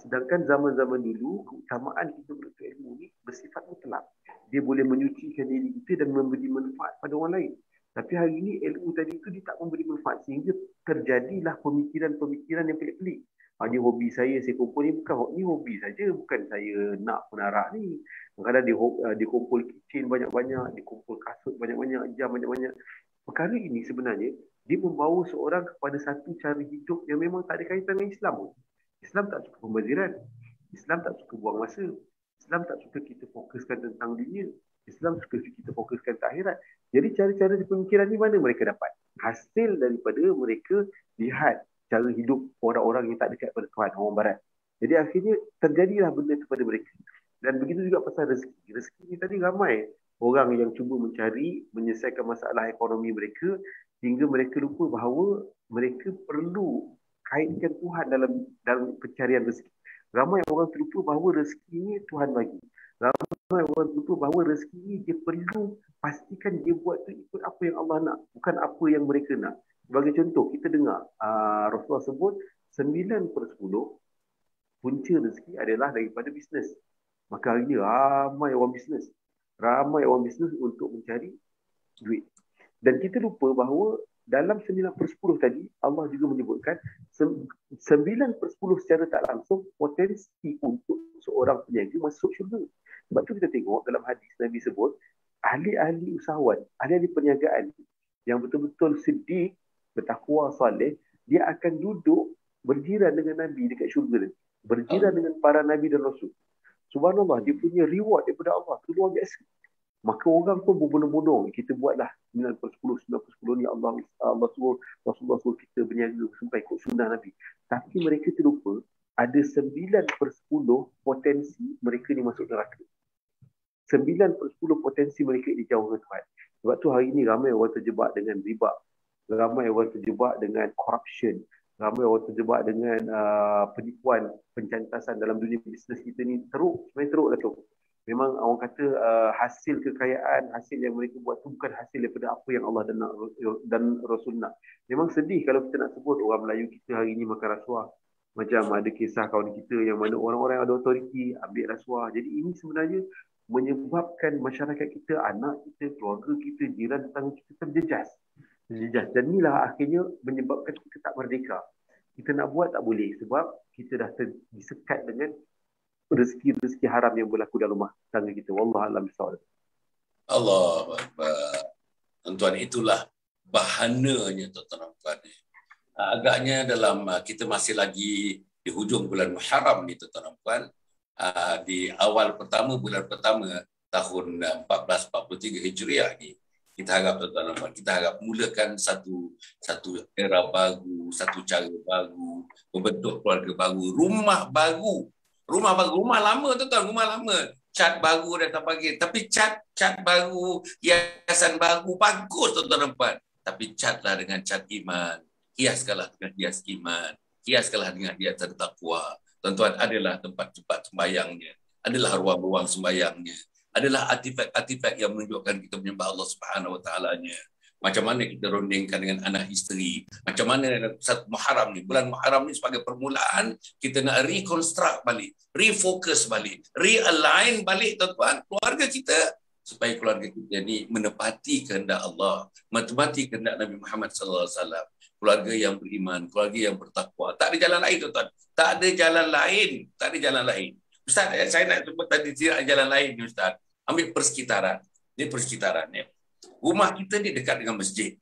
Sedangkan zaman-zaman dulu, keutamaan kita menuntut ilmu ni bersifat mutlak. Dia boleh menyucikan diri kita dan memberi manfaat pada orang lain. Tapi hari ini ilmu tadi itu dia tak memberi manfaat sehingga terjadilah pemikiran-pemikiran yang pelik-pelik. Dia hobi saya kumpul ni bukan ni hobi saja, bukan saya nak menarak ni. Kadang-kadang dia kumpul kitchen banyak-banyak, dia kumpul kasut banyak-banyak, jam banyak-banyak. Perkara ini sebenarnya dia membawa seorang kepada satu cara hidup yang memang tak ada kaitan dengan Islam. Islam tak suka pembaziran. Islam tak suka buang masa. Islam tak suka kita fokuskan tentang dunia. Islam suka kita fokuskan ke akhirat. Jadi cara-cara pemikiran ni mana mereka dapat? Hasil daripada mereka lihat cara hidup orang-orang yang tak dekat pada Tuhan, orang Barat. Jadi akhirnya terjadilah benda kepada mereka. Dan begitu juga pasal rezeki. Rezeki ni tadi ramai orang yang cuba mencari, menyelesaikan masalah ekonomi mereka hingga mereka lupa bahawa mereka perlu kaitkan Tuhan dalam pencarian rezeki. Ramai orang terlupa bahawa rezeki ni Tuhan bagi. Ramai orang terlupa bahawa rezeki ni dia perlu pastikan dia buat tu ikut apa yang Allah nak, bukan apa yang mereka nak. Sebagai contoh, kita dengar Rasulullah sebut 9/10 punca rezeki adalah daripada bisnes. Maka hari ni ramai orang bisnes untuk mencari duit. Dan kita lupa bahawa dalam 9/10 tadi, Allah juga menyebutkan 9/10 secara tak langsung potensi untuk seorang peniaga masuk syurga. Sebab tu kita tengok dalam hadis Nabi sebut, ahli-ahli usahawan, ahli-ahli perniagaan yang betul-betul sedih, bertakwa, saleh, dia akan duduk berjiran dengan Nabi dekat syurga nanti. Berjiran dengan para Nabi dan Rasul. Subhanallah, dia punya reward daripada Allah tu luar biasa. Maka orang pun berbondong-bondong, kita buatlah 9/10 ni Allah suruh, Rasulullah suruh kita berniaga sampai ikut sunnah Nabi. Tapi mereka terlupa ada 9/10 potensi mereka ni masuk neraka. 9/10 potensi mereka ni jauh dengan Tuhan. Sebab tu hari ni ramai orang terjebak dengan riba, ramai orang terjebak dengan corruption, ramai orang terjebak dengan penipuan, pencantasan dalam dunia bisnes kita ni teruk, sebenarnya teruk lah tu. Memang orang kata hasil kekayaan, hasil yang mereka buat tu bukan hasil daripada apa yang Allah dan Rasul nak. Memang sedih kalau kita nak sebut orang Melayu kita hari ni makan rasuah. Macam ada kisah kawan kita yang mana orang-orang yang ada autoriti ambil rasuah. Jadi ini sebenarnya menyebabkan masyarakat kita, anak kita, keluarga kita, jiran tetangga kita terjejas. Dan inilah akhirnya menyebabkan kita tak merdeka. Kita nak buat tak boleh sebab kita dah disekat dengan rezeki-rezeki haram yang berlaku dalam rumah tangga kita. Wallahu a'lam bishawab. Allahu Akbar. Tuan-tuan, itulah bahananya tuan-tuan. Agaknya dalam kita masih lagi di hujung bulan Muharram ni tuan-tuan. Di awal bulan pertama tahun 1443 Hijriah ni, kita harap tuan-tuan, kita harap mulakan satu era baru, satu cara baru, membentuk keluarga baru, rumah lama tuan-tuan, rumah lama. Cat baru datang pagi, tapi cat baru, hiasan baru bagus tuan-tuan. Tapi catlah dengan cat iman. Hiaskanlah dengan hias iman. Hiaskanlah dengan hias takwa. Tuan-tuan, adalah tempat-tempat sembayangnya, adalah ruang-ruang sembayangnya, adalah artifak-artifak yang menunjukkan kita menyembah Allah Subhanahu Wa Taala-nya. Macam mana kita rondingkan dengan anak isteri. Macam mana Muharram ni, bulan Muharram ni sebagai permulaan, kita nak reconstruct balik, refocus balik, realign balik tuan-tuan keluarga kita, supaya keluarga kita ni menepati kehendak Allah, menepati kehendak Nabi Muhammad SAW. Keluarga yang beriman, keluarga yang bertakwa. Tak ada jalan lain tuan-tuan. Tak ada jalan lain. Ustaz, saya nak sebut tadi tidak ada jalan lain ni Ustaz. Ambil persekitaran. Ini persekitaran ni. Rumah kita ni dekat dengan masjid.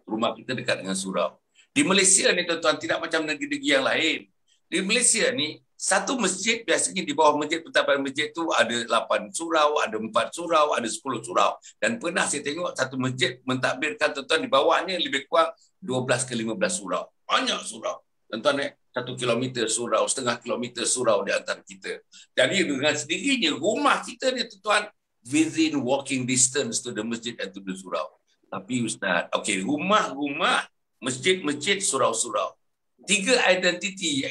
Rumah kita dekat dengan surau. Di Malaysia ni tuan-tuan, tidak macam negeri-negeri yang lain. Di Malaysia ni, satu masjid biasanya di bawah masjid, pentadbiran masjid tu ada 8 surau, ada 4 surau, ada 10 surau. Dan pernah saya tengok satu masjid mentadbirkan tuan-tuan di bawahnya lebih kurang 12 ke 15 surau. Banyak surau. Tuan-tuan, 1 kilometer surau, setengah kilometer surau di antara kita. Jadi dengan sendirinya rumah kita ni tuan-tuan within walking distance to the masjid and to the surau. Tapi Ustaz, okey, rumah-rumah, masjid-masjid, surau-surau. Tiga identiti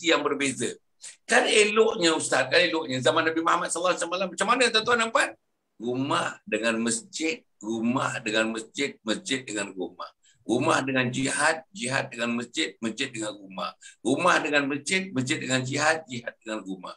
yang berbeza. Kan eloknya Ustaz, zaman Nabi Muhammad SAW macam mana tuan-tuan nampak? Rumah dengan masjid, rumah dengan masjid, masjid dengan rumah. Rumah dengan jihad, jihad dengan masjid, masjid dengan rumah. Rumah dengan masjid, masjid dengan jihad, jihad dengan rumah.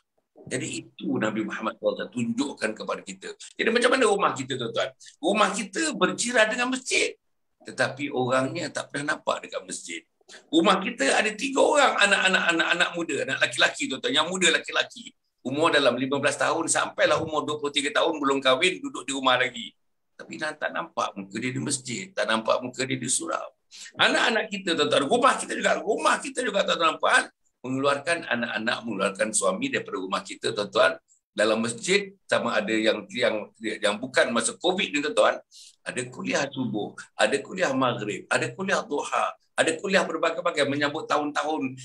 Jadi itu Nabi Muhammad SAW tunjukkan kepada kita. Jadi macam mana rumah kita tuan-tuan? Rumah kita berjiran dengan masjid. Tetapi orangnya tak pernah nampak dekat masjid. Rumah kita ada 3 orang anak-anak muda, anak laki-laki tuan-tuan, yang muda laki-laki. Umur dalam 15 tahun sampailah umur 23 tahun belum kahwin, duduk di rumah lagi. Tapi tak nampak muka dia di masjid, tak nampak muka dia di surau. Anak-anak kita tuan-tuan, rumah kita juga tuan-tuan, mengeluarkan anak-anak, mengeluarkan suami daripada rumah kita tuan-tuan dalam masjid, sama ada yang bukan masa Covid ni tuan-tuan, ada kuliah subuh, ada kuliah maghrib, ada kuliah duha, ada kuliah berbagai-bagai menyambut tahun-tahun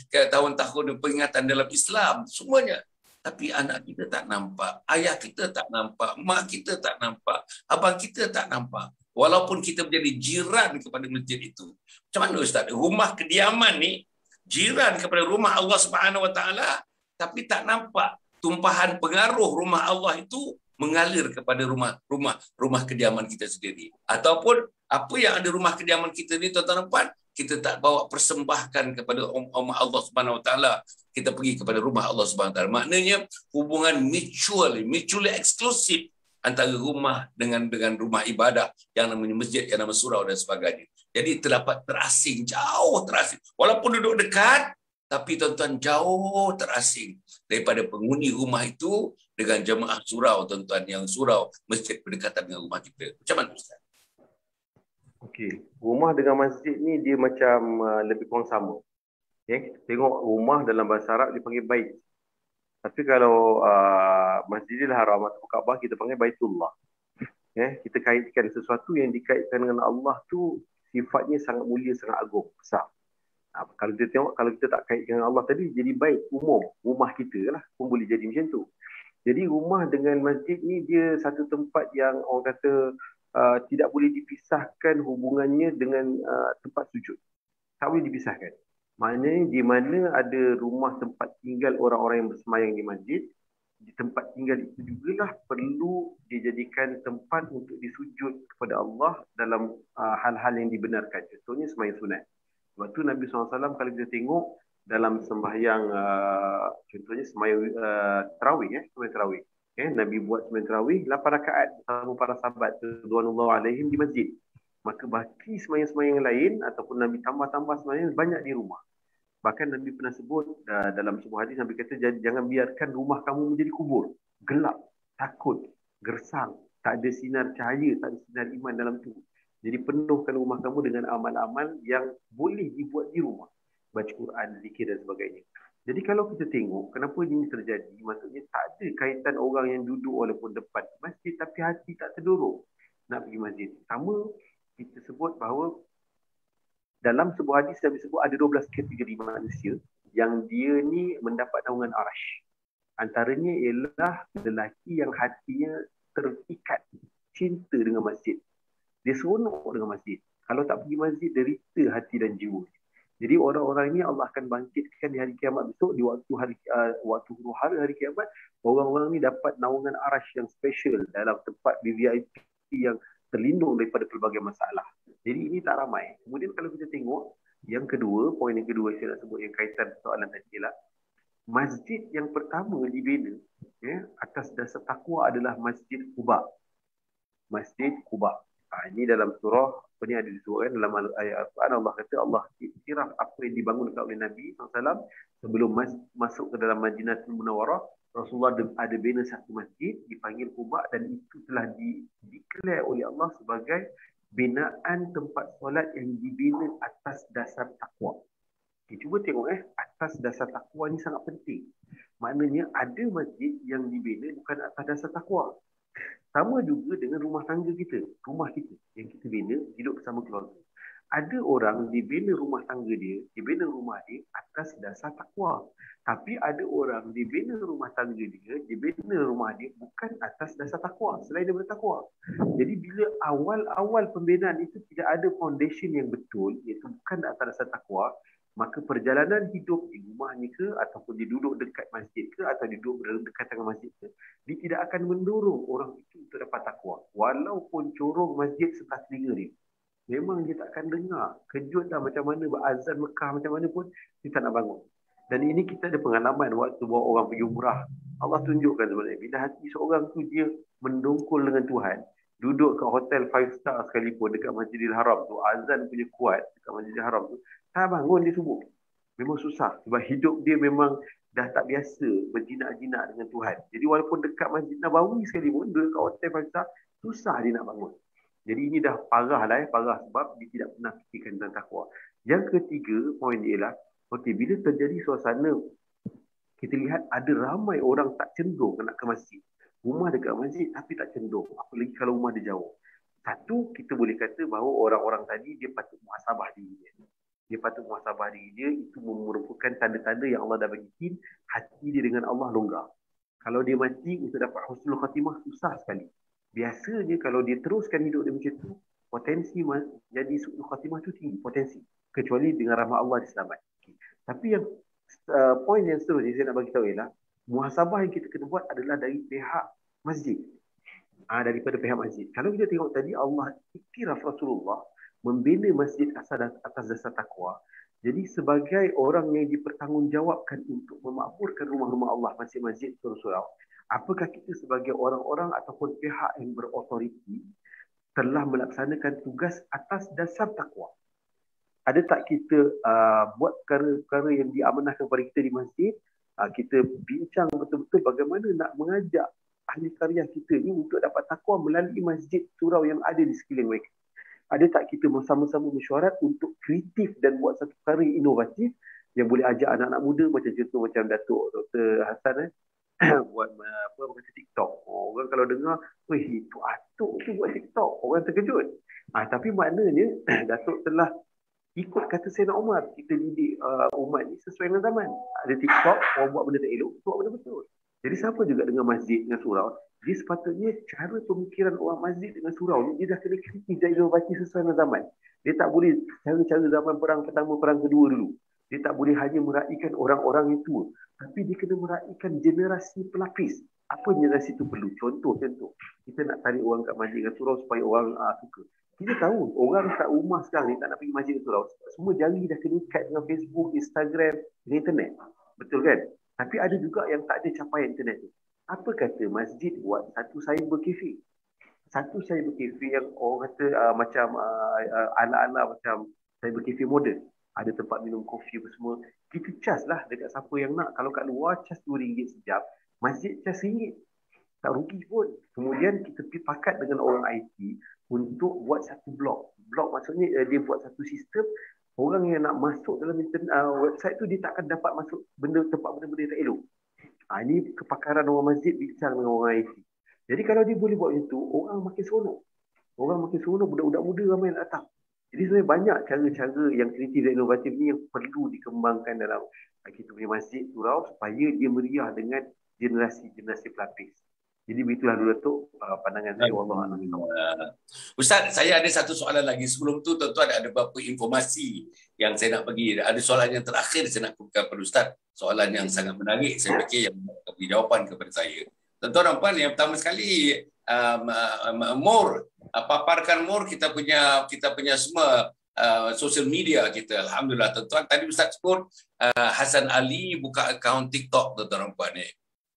peringatan dalam Islam, semuanya. Tapi anak kita tak nampak, ayah kita tak nampak, mak kita tak nampak, abang kita tak nampak. Walaupun kita menjadi jiran kepada masjid itu. Macam mana Ustaz? Rumah kediaman ni jiran kepada rumah Allah Subhanahu Wa Taala, tapi tak nampak tumpahan pengaruh rumah Allah itu mengalir kepada rumah kediaman kita sendiri. Ataupun apa yang ada rumah kediaman kita ni, tuan-tuan dan puan, kita tak bawa persembahkan kepada rumah Allah Subhanahu Wa Taala. Kita pergi kepada rumah Allah Subhanahu Wa Taala. Maknanya hubungan mutually eksklusif antara rumah dengan rumah ibadah yang namanya masjid, yang nama surau dan sebagainya. Jadi terdapat terasing, jauh terasing. Walaupun duduk dekat, tapi tuan-tuan jauh terasing daripada penghuni rumah itu dengan jemaah surau, tuan-tuan, yang surau masjid berdekatan dengan rumah kita. Macam mana, Ustaz? Okey, rumah dengan masjid ni dia macam lebih kurang sama. Okay? Tengok rumah dalam bahasa Arab dipanggil bait. Tapi kalau Masjidil Haram atau Kaabah kita panggil Baitullah. Kita kaitkan sesuatu yang dikaitkan dengan Allah tu sifatnya sangat mulia, sangat agung, besar. Kalau kita tengok, kalau kita tak kaitkan dengan Allah tadi, jadi bait umum, rumah kita lah pun boleh jadi macam tu. Jadi rumah dengan masjid ni dia satu tempat yang orang kata tidak boleh dipisahkan hubungannya dengan tempat sujud. Tak boleh dipisahkan. Maknanya di mana ada rumah tempat tinggal orang-orang yang bersemayang di masjid, di tempat tinggal itu jugalah perlu dijadikan tempat untuk disujud kepada Allah dalam hal-hal yang dibenarkan. Contohnya sembahyang sunat. Sebab tu Nabi SAW kalau kita tengok dalam sembahyang, contohnya sembahyang tarawih, sembahyang tarawih. Nabi buat sembahyang tarawih 8 rakaat bersama para sahabat radhiyallahu alaihim di masjid. Maka baki sembahyang-sembahyang lain ataupun Nabi tambah-tambah sembahyang banyak di rumah. Bahkan Nabi pernah sebut dalam sebuah hadis, Nabi kata jangan biarkan rumah kamu menjadi kubur, gelap, takut, gersang, tak ada sinar cahaya, tak ada sinar iman dalam tu. Jadi penuhkan rumah kamu dengan amal-amal yang boleh dibuat di rumah. Baca Quran, zikir dan sebagainya. Jadi kalau kita tengok kenapa ini terjadi, maksudnya tak ada kaitan orang yang duduk walaupun depan masjid tapi hati tak terdorong nak pergi masjid. Pertama, kita sebut bahawa dalam sebuah hadis Nabi sebut ada 12 kategori manusia yang dia ni mendapat naungan Arash. Antaranya ialah lelaki yang hatinya terikat cinta dengan masjid. Dia seronok dengan masjid. Kalau tak pergi masjid, derita hati dan jiwa. Jadi orang-orang ini Allah akan bangkitkan di hari kiamat besok, di waktu huru hara hari kiamat, orang-orang ini dapat naungan Arash yang special dalam tempat VIP yang terlindung daripada pelbagai masalah. Jadi ini tak ramai. Kemudian kalau kita tengok, yang kedua, poin yang kedua saya nak sebut yang kaitan soalan tadi ialah masjid yang pertama dibina atas dasar takwa adalah Masjid Quba. Masjid Quba. Ini dalam surah, apa ni ada disebutkan dalam ayat Al-Quran, Allah kata Allah iktiraf apa yang dibangunkan oleh Nabi SAW sebelum masuk ke dalam Madinatul Munawwarah. Rasulullah ada bina satu masjid dipanggil Quba dan itu telah dideklar oleh Allah sebagai binaan tempat solat yang dibina atas dasar takwa. Cuba tengok atas dasar takwa ni sangat penting. Maknanya ada masjid yang dibina bukan atas dasar takwa. Sama juga dengan rumah tangga kita, rumah kita yang kita bina hidup bersama keluarga. Ada orang dibina rumah tangga dia, dibina rumah dia atas dasar takwa. Tapi ada orang dibina rumah tangga dia, dibina rumah dia bukan atas dasar takwa, selain daripada takwa. Jadi bila awal-awal pembinaan itu tidak ada foundation yang betul, iaitu bukan atas dasar takwa, maka perjalanan hidup di rumahnya ke, ataupun dia duduk dekat masjid ke, atau dia duduk dekat dengan masjid ke, dia tidak akan mendorong orang itu untuk dapat takwa. Walaupun corong masjid sebelah telinga dia, memang dia tak akan dengar. Kejut dah macam mana, berazan Mekah macam mana pun, dia tak nak bangun. Dan ini kita ada pengalaman waktu bawa orang pergi umrah. Allah tunjukkan sebenarnya, bila hati seorang tu dia mendongkol dengan Tuhan, duduk kat hotel 5 star sekalipun dekat Masjidil Haram tu, azan punya kuat dekat Masjidil Haram tu, tak bangun dia subuh. Memang susah sebab hidup dia memang dah tak biasa berjinak-jinak dengan Tuhan. Jadi walaupun dekat Masjid Nabawi sekalipun, duduk kat hotel 5 star, susah dia nak bangun. Jadi ini dah parah lah parah sebab dia tidak pernah fikirkan tentang takwa. Yang ketiga, poin dia ialah, okey, bila terjadi suasana, kita lihat ada ramai orang tak cenderung nak ke masjid. Rumah dekat masjid tapi tak cenderung. Apalagi kalau rumah dia jauh. Satu, kita boleh kata bahawa orang-orang tadi dia patut muhasabah diri dia. Dia patut muhasabah diri dia, itu merupakan tanda-tanda yang Allah dah bagikan hati dia dengan Allah longgar. Kalau dia mati untuk dapat husnul khatimah susah sekali. Biasanya kalau dia teruskan hidup dia macam tu, potensi jadi husnul khatimah tu tinggi, potensi. Kecuali dengan rahmat Allah dia selamat. Okay. Tapi yang poin yang seterusnya saya nak bagi tahu ialah muhasabah yang kita kena buat adalah dari pihak masjid. Daripada pihak masjid. Kalau kita tengok tadi Allah iktiraf Rasulullah membina masjid atas dasar takwa. Jadi sebagai orang yang dipertanggungjawabkan untuk memakmurkan rumah-rumah Allah, masjid-masjid surau, apakah kita sebagai orang-orang ataupun pihak yang berautoriti telah melaksanakan tugas atas dasar takwa? Ada tak kita buat perkara-perkara yang diamanahkan kepada kita di masjid, kita bincang betul-betul bagaimana nak mengajak ahli karya kita ni untuk dapat takwa melalui masjid surau yang ada di sekeliling mereka. Ada tak kita bersama-sama mesyuarat untuk kreatif dan buat satu perkara yang inovatif yang boleh ajak anak-anak muda macam contoh macam Datuk Dr. Hassan buat TikTok. Orang kalau dengar, weh itu Atuk tu buat TikTok, orang terkejut. Tapi maknanya Datuk telah ikut kata Sayyidina Umar, kita didik umat ni sesuai dengan zaman. Ada TikTok, orang buat benda tak elok, buat benda betul. Jadi siapa juga dengan masjid, dengan surau, dia sepatutnya cara pemikiran orang masjid dengan surau ni, dia dah kena kritis dan inovasi sesuai dengan zaman. Dia tak boleh cara-cara zaman perang pertama, perang kedua dulu. Dia tak boleh hanya meraihkan orang-orang yang tua, tapi dia kena meraihkan generasi pelapis. Apa generasi itu perlu? Contoh. Kita nak tarik orang kat masjid dengan surau supaya orang suka. Kita tahu orang kat rumah sekarang ni tak nak pergi masjid dengan surau. Semua jari dah kena ikat dengan Facebook, Instagram, dengan internet. Betul kan? Tapi ada juga yang tak ada capaian internet tu. Apa kata masjid buat satu cyber cafe? Satu cyber cafe yang orang kata macam ala-ala macam cyber cafe modern. Ada tempat minum kopi apa semua. Kita cas lah dekat siapa yang nak. Kalau kat luar cas RM2 sejam, masjid cas RM1. Tak rugi pun. Kemudian kita pergi pakat dengan orang IT untuk buat satu blog. Blog maksudnya dia buat satu sistem. Orang yang nak masuk dalam website tu dia tak akan dapat masuk tempat benda-benda tak elok. Ini kepakaran orang masjid bincang dengan orang IT. Jadi kalau dia boleh buat macam tu, orang makin seronok. Budak-budak muda ramai nak datang. Jadi sebenarnya banyak cara-cara yang kreatif dan inovatif ni yang perlu dikembangkan dalam kita punya masjid surau supaya dia meriah dengan generasi-generasi pelapis. Jadi begitulah dulu Datuk pandangan saya. Wallahualam. Ustaz, saya ada satu soalan lagi. Sebelum tu tuan-tuan ada beberapa informasi yang saya nak bagi. Ada soalan yang terakhir saya nak berikan kepada Ustaz. Soalan yang sangat menarik. Saya fikir yang beri jawapan kepada saya. Tuan-tuan dan puan, yang pertama sekali Mur, paparkan Mur kita punya semua social media kita. Alhamdulillah tuan-tuan. Tadi Ustaz sebut Hassan Ali buka akaun TikTok tuan-tuan dan puan ni.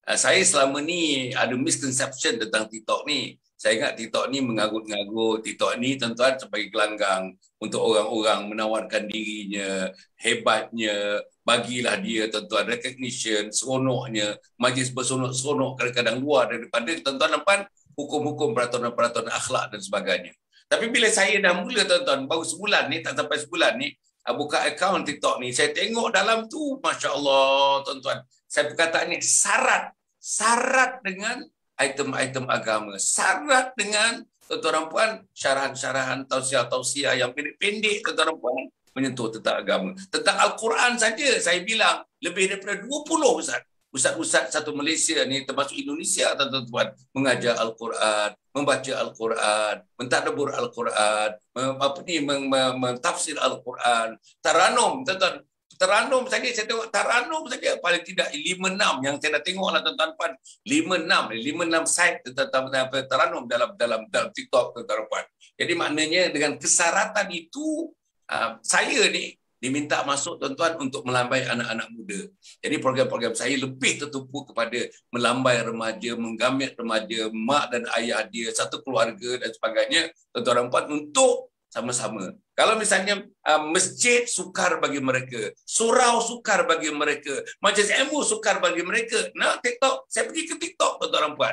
Saya selama ni ada misconception tentang TikTok ni. Saya ingat TikTok ni mengagut-ngagut. TikTok ni tuan-tuan sebagai gelanggang untuk orang-orang menawarkan dirinya, hebatnya, bagilah dia tuan-tuan recognition, seronoknya, majlis berseronok-seronok kadang-kadang luar daripada tuan-tuan nampak hukum-hukum peraturan-peraturan akhlak dan sebagainya. Tapi bila saya dah mula tuan-tuan, baru sebulan ni, tak sampai sebulan ni, buka akaun TikTok ni, saya tengok dalam tu, Masya Allah tuan-tuan, saya perkataannya syarat dengan item-item agama, syarat dengan tuan-tuan puan syarahan-syarahan tausiah-tausiah yang pendek-pendek tuan-tuan puan menyentuh tentang agama. Tentang Al-Quran saja saya bilang lebih daripada 20 Ustaz satu Malaysia ni termasuk Indonesia tuan-tuan mengajar Al-Quran, membaca Al-Quran, mentadabbur Al-Quran, mentafsir Al-Quran, taranum tuan-tuan. Taranum saja, saya tengok taranum saja paling tidak 5-6 yang saya dah tengok lah tuan-tuan. 5-6 site tentang taranum dalam TikTok tuan-tuan. Jadi maknanya dengan kesyaratan itu saya ni diminta masuk tuan-tuan untuk melambai anak-anak muda. Jadi program-program saya lebih tertumpu kepada melambai remaja, menggamit remaja, mak dan ayah dia, satu keluarga dan sebagainya tuan-tuan untuk sama-sama. Kalau misalnya masjid sukar bagi mereka, surau sukar bagi mereka, majlis ilmu sukar bagi mereka, nah TikTok, saya pergi ke TikTok tuan-tuan puan.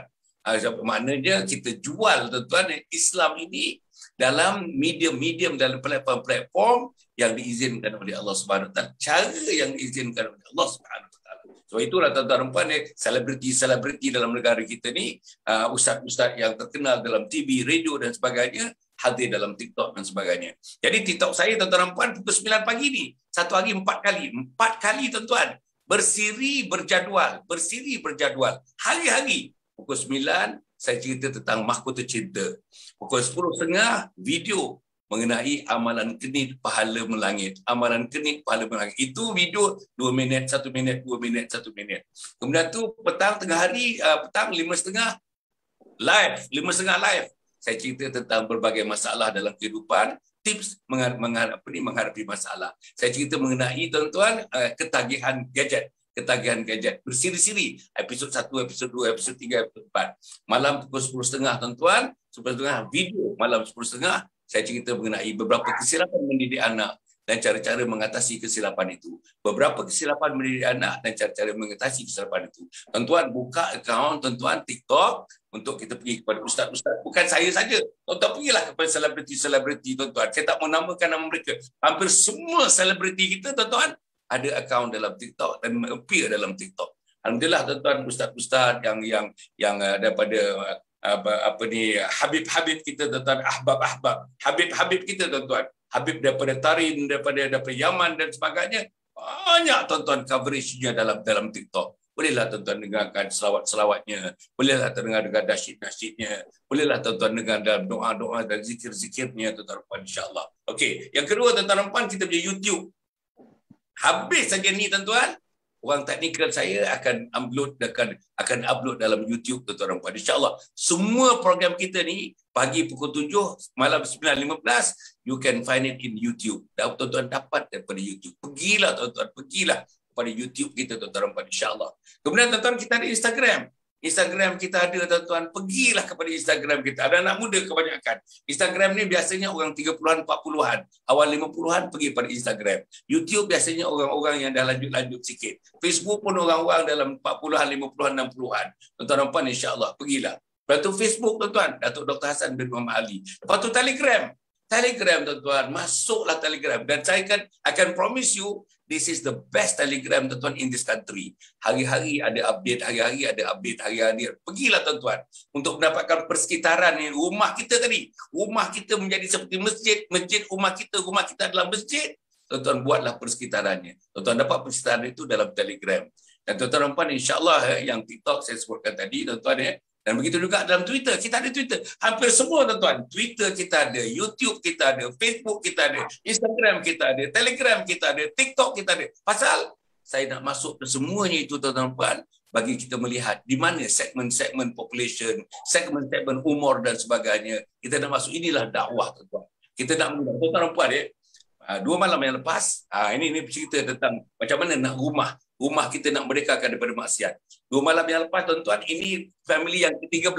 Maknanya kita jual tuan-tuan Islam ini dalam medium-medium, dalam platform yang diizinkan oleh Allah Subhanahu Wa Taala, cara yang diizinkan oleh Allah Subhanahu Wa Taala. So itulah tuan-tuan puan selebriti dalam negara kita ni, ustaz-ustaz yang terkenal dalam TV, radio dan sebagainya hadir dalam TikTok dan sebagainya. Jadi TikTok saya tuan-tuan dan puan pukul 9 pagi ni, satu hari 4 kali. 4 kali tuan-tuan. Bersiri berjadual. Hari-hari. Pukul 9 saya cerita tentang mahkota cinta. Pukul 10.30 video mengenai amalan kenit pahala melangit. Amalan kenit pahala melangit. Itu video 2 minit, 1 minit, 2 minit, 1 minit. Kemudian tu petang tengah hari, petang 5.30 live, 5.30 live. Saya cerita tentang berbagai masalah dalam kehidupan, tips menghadapi masalah. Saya cerita mengenai tuan-tuan ketagihan gadget. Bersiri-siri. Episod 1, episod 2, episod 3, episod 4. Malam pukul 10.30 tuan-tuan, 10.30 video. Malam 10.30 saya cerita mengenai beberapa kesilapan mendidik anak dan cara-cara mengatasi kesilapan itu. Beberapa kesilapan mendidik anak dan cara-cara mengatasi kesilapan itu. Tuan-tuan buka akaun tuan-tuan TikTok untuk kita pergi kepada ustaz-ustaz. Bukan saya saja. Tuan-tuan pergilah kepada selebriti-selebriti tuan-tuan. Saya tak mau namakan nama mereka. Hampir semua selebriti kita tuan-tuan ada akaun dalam TikTok dan appear dalam TikTok. Alhamdulillah tuan-tuan, ustaz-ustaz yang daripada Habib-habib kita tuan-tuan, ahbab-ahbab, habib-habib kita tuan-tuan, habib daripada Tarim, daripada Yaman dan sebagainya, banyak tuan-tuan coverage-nya dalam TikTok. Bolehlah tuan-tuan dengarkan selawat-selawatnya, bolehlah dengar nasyid-nasyidnya, bolehlah tuan-tuan dengar dalam doa-doa dan zikir-zikirnya tuan-tuan, insya-Allah. Okey, yang kedua tuan-tuan, kita punya YouTube. Habis saja ni tuan-tuan, orang teknikal saya akan upload dalam YouTube tuan-tuan. Insya-Allah semua program kita ni pagi pukul 7, malam 9.15 you can find it in YouTube. Dan tuan-tuan dapat daripada YouTube. Pergilah tuan-tuan, pergilah kepada YouTube kita tuan-tuan, insya-Allah. Kemudian tuan-tuan, kita ada Instagram. Instagram kita ada tuan-tuan, pergilah kepada Instagram kita. Ada anak muda kebanyakan. Instagram ni biasanya orang 30-an, 40-an. Awal 50-an pergi pada Instagram. YouTube biasanya orang-orang yang dah lanjut-lanjut sikit. Facebook pun orang-orang dalam 40-an, 50-an, 60-an. Tuan-tuan, insya-Allah pergilah. Lepas tu Facebook tuan-tuan, Datuk Dr. Hassan bin Muhammad Ali. Lepas tu Telegram. Telegram tuan-tuan, masuklah Telegram dan saya akan promise you this is the best Telegram tuan-tuan in this country. Hari-hari ada update, hari-hari ada update, hari-hari. Pergilah tuan-tuan untuk mendapatkan persekitaran ni, rumah kita tadi. Rumah kita menjadi seperti masjid, masjid rumah kita adalah masjid. Tuan-tuan buatlah persekitarannya. Tuan-tuan dapat persekitaran itu dalam Telegram. Dan tuan-tuan insya-Allah yang TikTok saya sebutkan tadi tuan-tuan dan begitu juga dalam Twitter. Kita ada Twitter. Hampir semua tuan-tuan. Twitter kita ada, YouTube kita ada, Facebook kita ada, Instagram kita ada, Telegram kita ada, TikTok kita ada. Pasal saya nak masuk ke semuanya itu tuan-tuan bagi kita melihat di mana segmen-segmen population, segmen-segmen umur dan sebagainya. Kita nak masuk, inilah dakwah tuan-tuan. Kita nak menggunakan tuan-tuan 2 malam yang lepas, ini cerita tentang macam mana nak rumah kita nak merdekakan daripada maksiat. 2 malam yang lepas tuan-tuan, ini family yang ke-13.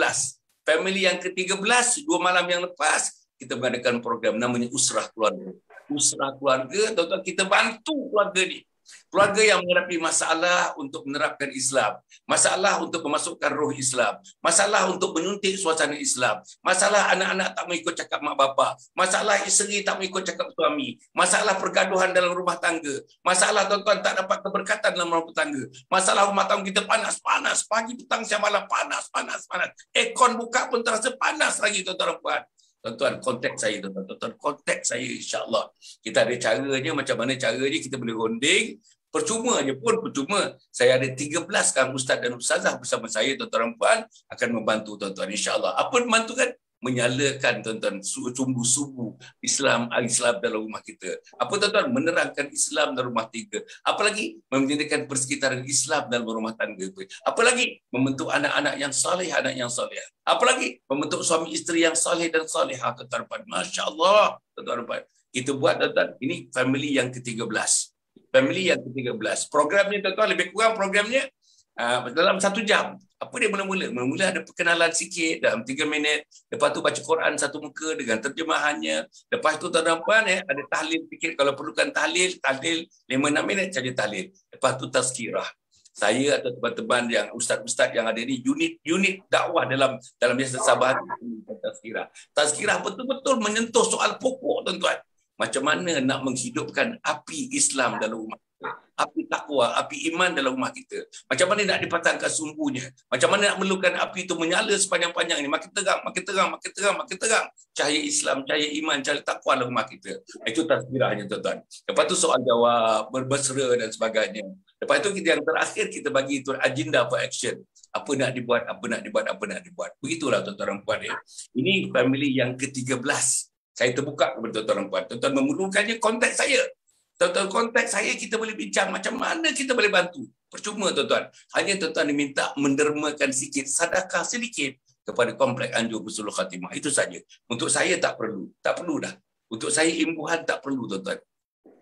Family yang ke-13, 2 malam yang lepas, kita mengadakan program namanya Usrah Keluarga. Usrah Keluarga, tuan-tuan, kita bantu keluarga ni. Keluarga yang menghadapi masalah untuk menerapkan Islam, masalah untuk memasukkan roh Islam, masalah untuk menyuntik suasana Islam, masalah anak-anak tak mengikut cakap mak bapak, masalah isteri tak mengikut cakap suami, masalah pergaduhan dalam rumah tangga, masalah tuan-tuan tak dapat keberkatan dalam rumah tangga, masalah rumah tangga kita panas, pagi petang siang malam panas. Aircon buka pun terasa panas lagi tuan-tuan. Tuan-tuan, kontak saya tuan-tuan, kontak saya insya-Allah. Kita ada caranya, macam mana caranya kita boleh ronding. Percuma. Saya ada 13 sekarang ustaz dan ustazah bersama saya tuan-tuan akan membantu tuan-tuan insya-Allah. Apa membantu kan? Menyalakan tuan-tuan sumbu-sumbu Islam dalam rumah kita. Apa tuan-tuan? Menerangkan Islam dalam rumah tangga. Apalagi menciptakan persekitaran Islam dalam rumah tangga. Apalagi membentuk anak-anak yang saleh, Apalagi membentuk suami isteri yang saleh dan salihah tuan-tuan. Masya-Allah tuan-tuan. Kita buat tuan-tuan. Ini family yang ke-13. Family yang ke-13. Programnya tuan-tuan lebih kurang programnya dalam 1 jam. Apa dia mula-mula? Mula-mula ada perkenalan sikit dalam 3 minit. Lepas tu baca Quran 1 muka dengan terjemahannya. Lepas tu tuan-tuan ada tahlil sikit. Kalau perlukan tahlil 5-6 minit saja tahlil. Lepas tu tazkirah. Saya atau teman-teman yang ustaz-ustaz yang ada ni unit dakwah dalam Yayasan Sabah tazkirah. Tazkirah betul-betul menyentuh soal pokok tuan-tuan. Macam mana nak menghidupkan api Islam dalam rumah kita, api takwa, api iman dalam rumah kita. Macam mana nak dipatangkan sumbunya. Macam mana nak memerlukan api itu menyala sepanjang-panjang ini. Makin terang. Cahaya Islam, cahaya iman, cahaya takwa dalam rumah kita. Itu tazkirahnya tuan-tuan. Lepas tu soal jawab, berbesra dan sebagainya. Lepas tu yang terakhir kita bagi itu agenda for action. Apa nak dibuat. Begitulah tuan-tuan dan puan. Ini family yang ke-13. Saya terbuka kepada tuan-tuan dan puan. Tuan-tuan memerlukannya, kontak saya. Tuan-tuan kontak saya, kita boleh bincang macam mana kita boleh bantu. Percuma tuan-tuan. Hanya tuan-tuan diminta mendermakan sikit, sedekah sedikit kepada Kompleks Anjur Husnul Khatimah. Itu saja. Untuk saya tak perlu. Tak perlu dah. Untuk saya imbuhan tak perlu tuan-tuan.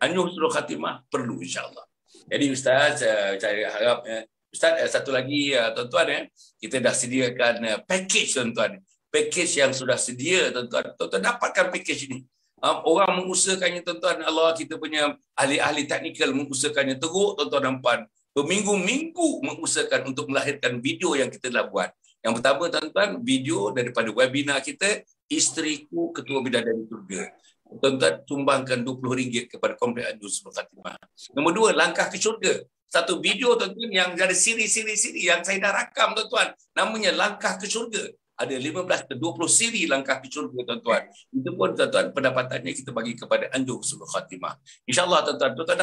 Anjur Husnul Khatimah perlu insya-Allah. Jadi Ustaz, saya harap Ustaz, satu lagi tuan-tuan, kita dah sediakan package tuan-tuan. Package yang sudah sedia tuan-tuan. Tuan-tuan dapatkan package ini. Orang mengusahakannya tuan-tuan. Allah, kita punya ahli-ahli teknikal mengusahakannya teruk tuan-tuan dan puan. Berminggu-minggu mengusahakan untuk melahirkan video yang kita telah buat. Yang pertama tuan-tuan, video daripada webinar kita, Isteriku Ketua Bidadari Surga. Tuan-tuan sumbangkan RM20 kepada Kompleks Anjur Husnul Khatimah. Nombor 2, langkah ke syurga. Satu video tuan-tuan yang ada siri-siri yang saya dah rakam tuan-tuan. Namanya Langkah ke Syurga. Ada 15 ke 20 siri langkah ke syurga tuan-tuan. Itu pun tuan-tuan pendapatannya kita bagi kepada Anjur Husnul Khatimah. InsyaAllah tuan-tuan. Tuan-tuan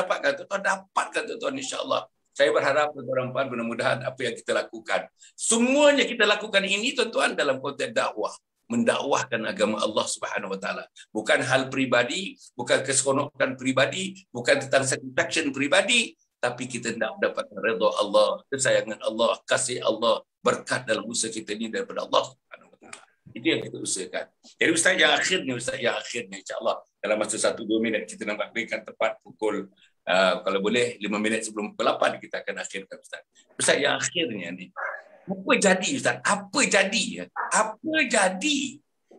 dapatkan tuan-tuan insyaAllah. Saya berharap tuan-tuan puan mudah-mudahan apa yang kita lakukan. Semuanya kita lakukan ini tuan-tuan dalam konteks dakwah. Mendakwahkan agama Allah Subhanahu Wa Taala. Bukan hal pribadi, bukan keseronokan pribadi, bukan tentang satisfaction pribadi, tapi kita nak dapat redha Allah, kesayangan Allah, kasih Allah, berkat dalam usaha kita ini daripada Allah Subhanahu Wa Taala. Itu yang kita usahakan. Jadi Ustaz yang akhirnya insya-Allah dalam masa 1-2 minit kita nak berikan tepat pukul kalau boleh 5 minit sebelum pukul 8 kita akan akhirkan Ustaz. Ustaz yang akhirnya ni. Apa jadi Ustaz? Apa jadi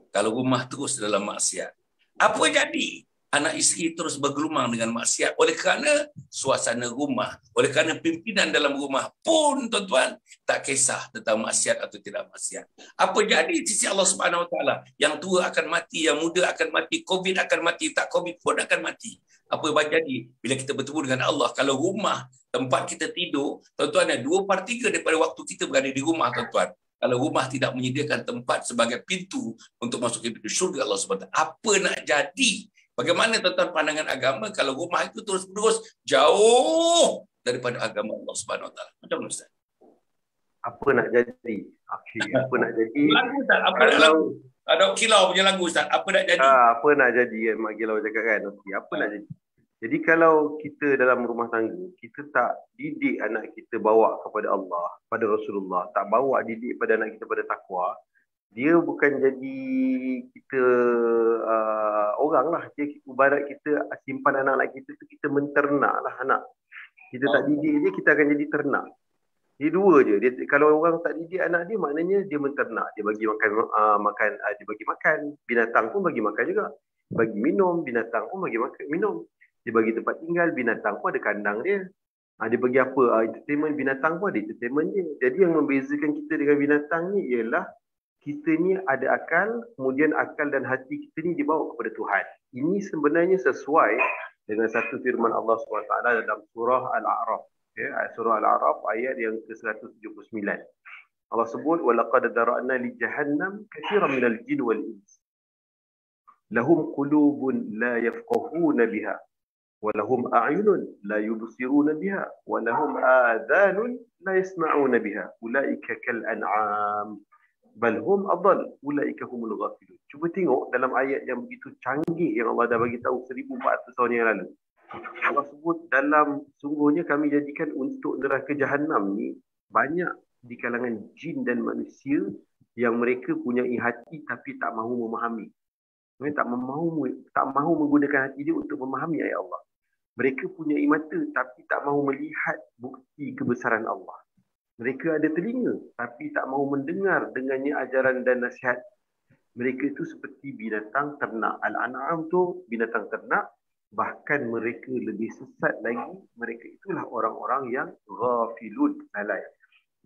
kalau rumah terus dalam maksiat? Apa jadi anak isteri terus bergelumang dengan maksiat oleh kerana suasana rumah, oleh kerana pimpinan dalam rumah pun tuan-tuan tak kisah tentang maksiat atau tidak maksiat. Apa jadi di sisi Allah Subhanahu Wa Taala? Yang tua akan mati, yang muda akan mati, Covid akan mati, tak Covid pun akan mati. Apa jadi bila kita bertemu dengan Allah? Kalau rumah tempat kita tidur, tuan-tuan, 2/3 daripada waktu kita berada di rumah tuan-tuan. Kalau rumah tidak menyediakan tempat sebagai pintu untuk masuk ke syurga Allah Subhanahu Wa Taala, apa nak jadi? Bagaimana tuan-tuan pandangan agama kalau rumah itu terus-menerus jauh daripada agama Allah Subhanahu Wa Taala? Macam mana Ustaz? Apa nak jadi? Okey, apa nak jadi? Lagu Ustaz, apa nak lagu? Ada Kilau punya lagu Ustaz, apa nak jadi? Apa nak jadi kan Mak Kilau cakap kan? Okey, apa nak jadi? Jadi kalau kita dalam rumah tangga, kita tak didik anak kita bawa kepada Allah, pada Rasulullah, tak bawa didik pada anak kita pada takwa, dia bukan jadi kita orang lah. Dia ibarat kita simpan anak-anak kita tu, kita menternak lah anak. Kita tak didik dia, kita akan jadi ternak. Dia dua je. Dia, kalau orang tak didik anak dia, maknanya dia menternak. Dia bagi makan, dia bagi makan. Binatang pun bagi makan juga. Bagi minum, binatang pun bagi makan, minum. Dia bagi tempat tinggal, binatang pun ada kandang dia. Dia bagi apa? Entertainment, binatang pun ada entertainment dia. Jadi yang membezakan kita dengan binatang ni ialah kita ni ada akal, kemudian akal dan hati kita ni dibawa kepada Tuhan. Ini sebenarnya sesuai dengan satu firman Allah SWT dalam surah Al-A'raf. Surah Al-A'raf ayat yang ke-179. Allah sebut, وَلَقَدْ دَرَأْنَا لِجَهَنَّمْ كَثِيرًا مِنَ الْجِنِّ وَالْإِنسِ لَهُمْ قُلُوبٌ لَا يَفْقَهُونَ بِهَا وَلَهُمْ أَعْيُنٌ لَا يُبْصِرُونَ بِهَا وَلَهُمْ آذَانٌ لَا يَسْمَعُونَ بِهَا أُولَئِكَ كَالْأَنْعَامِ بَلْ هُمْ أَضَلُّ أُولَئِكَ هُمُ الْغَافِلُونَ. Cuba tengok dalam ayat yang begitu canggih yang Allah dah bagi tahu 1400 tahun yang lalu. Allah sebut dalam sungguhnya kami jadikan untuk neraka Jahannam ni banyak di kalangan jin dan manusia yang mereka punya hati tapi tak mahu memahami. Mereka tak mahu menggunakan hati dia untuk memahami ayat Allah. Mereka punya mata tapi tak mahu melihat bukti kebesaran Allah. Mereka ada telinga tapi tak mahu mendengar dengannya ajaran dan nasihat. Mereka itu seperti binatang ternak. Al-An'am tu binatang ternak. Bahkan mereka lebih sesat lagi. Mereka itulah orang-orang yang ghafilun, lalai.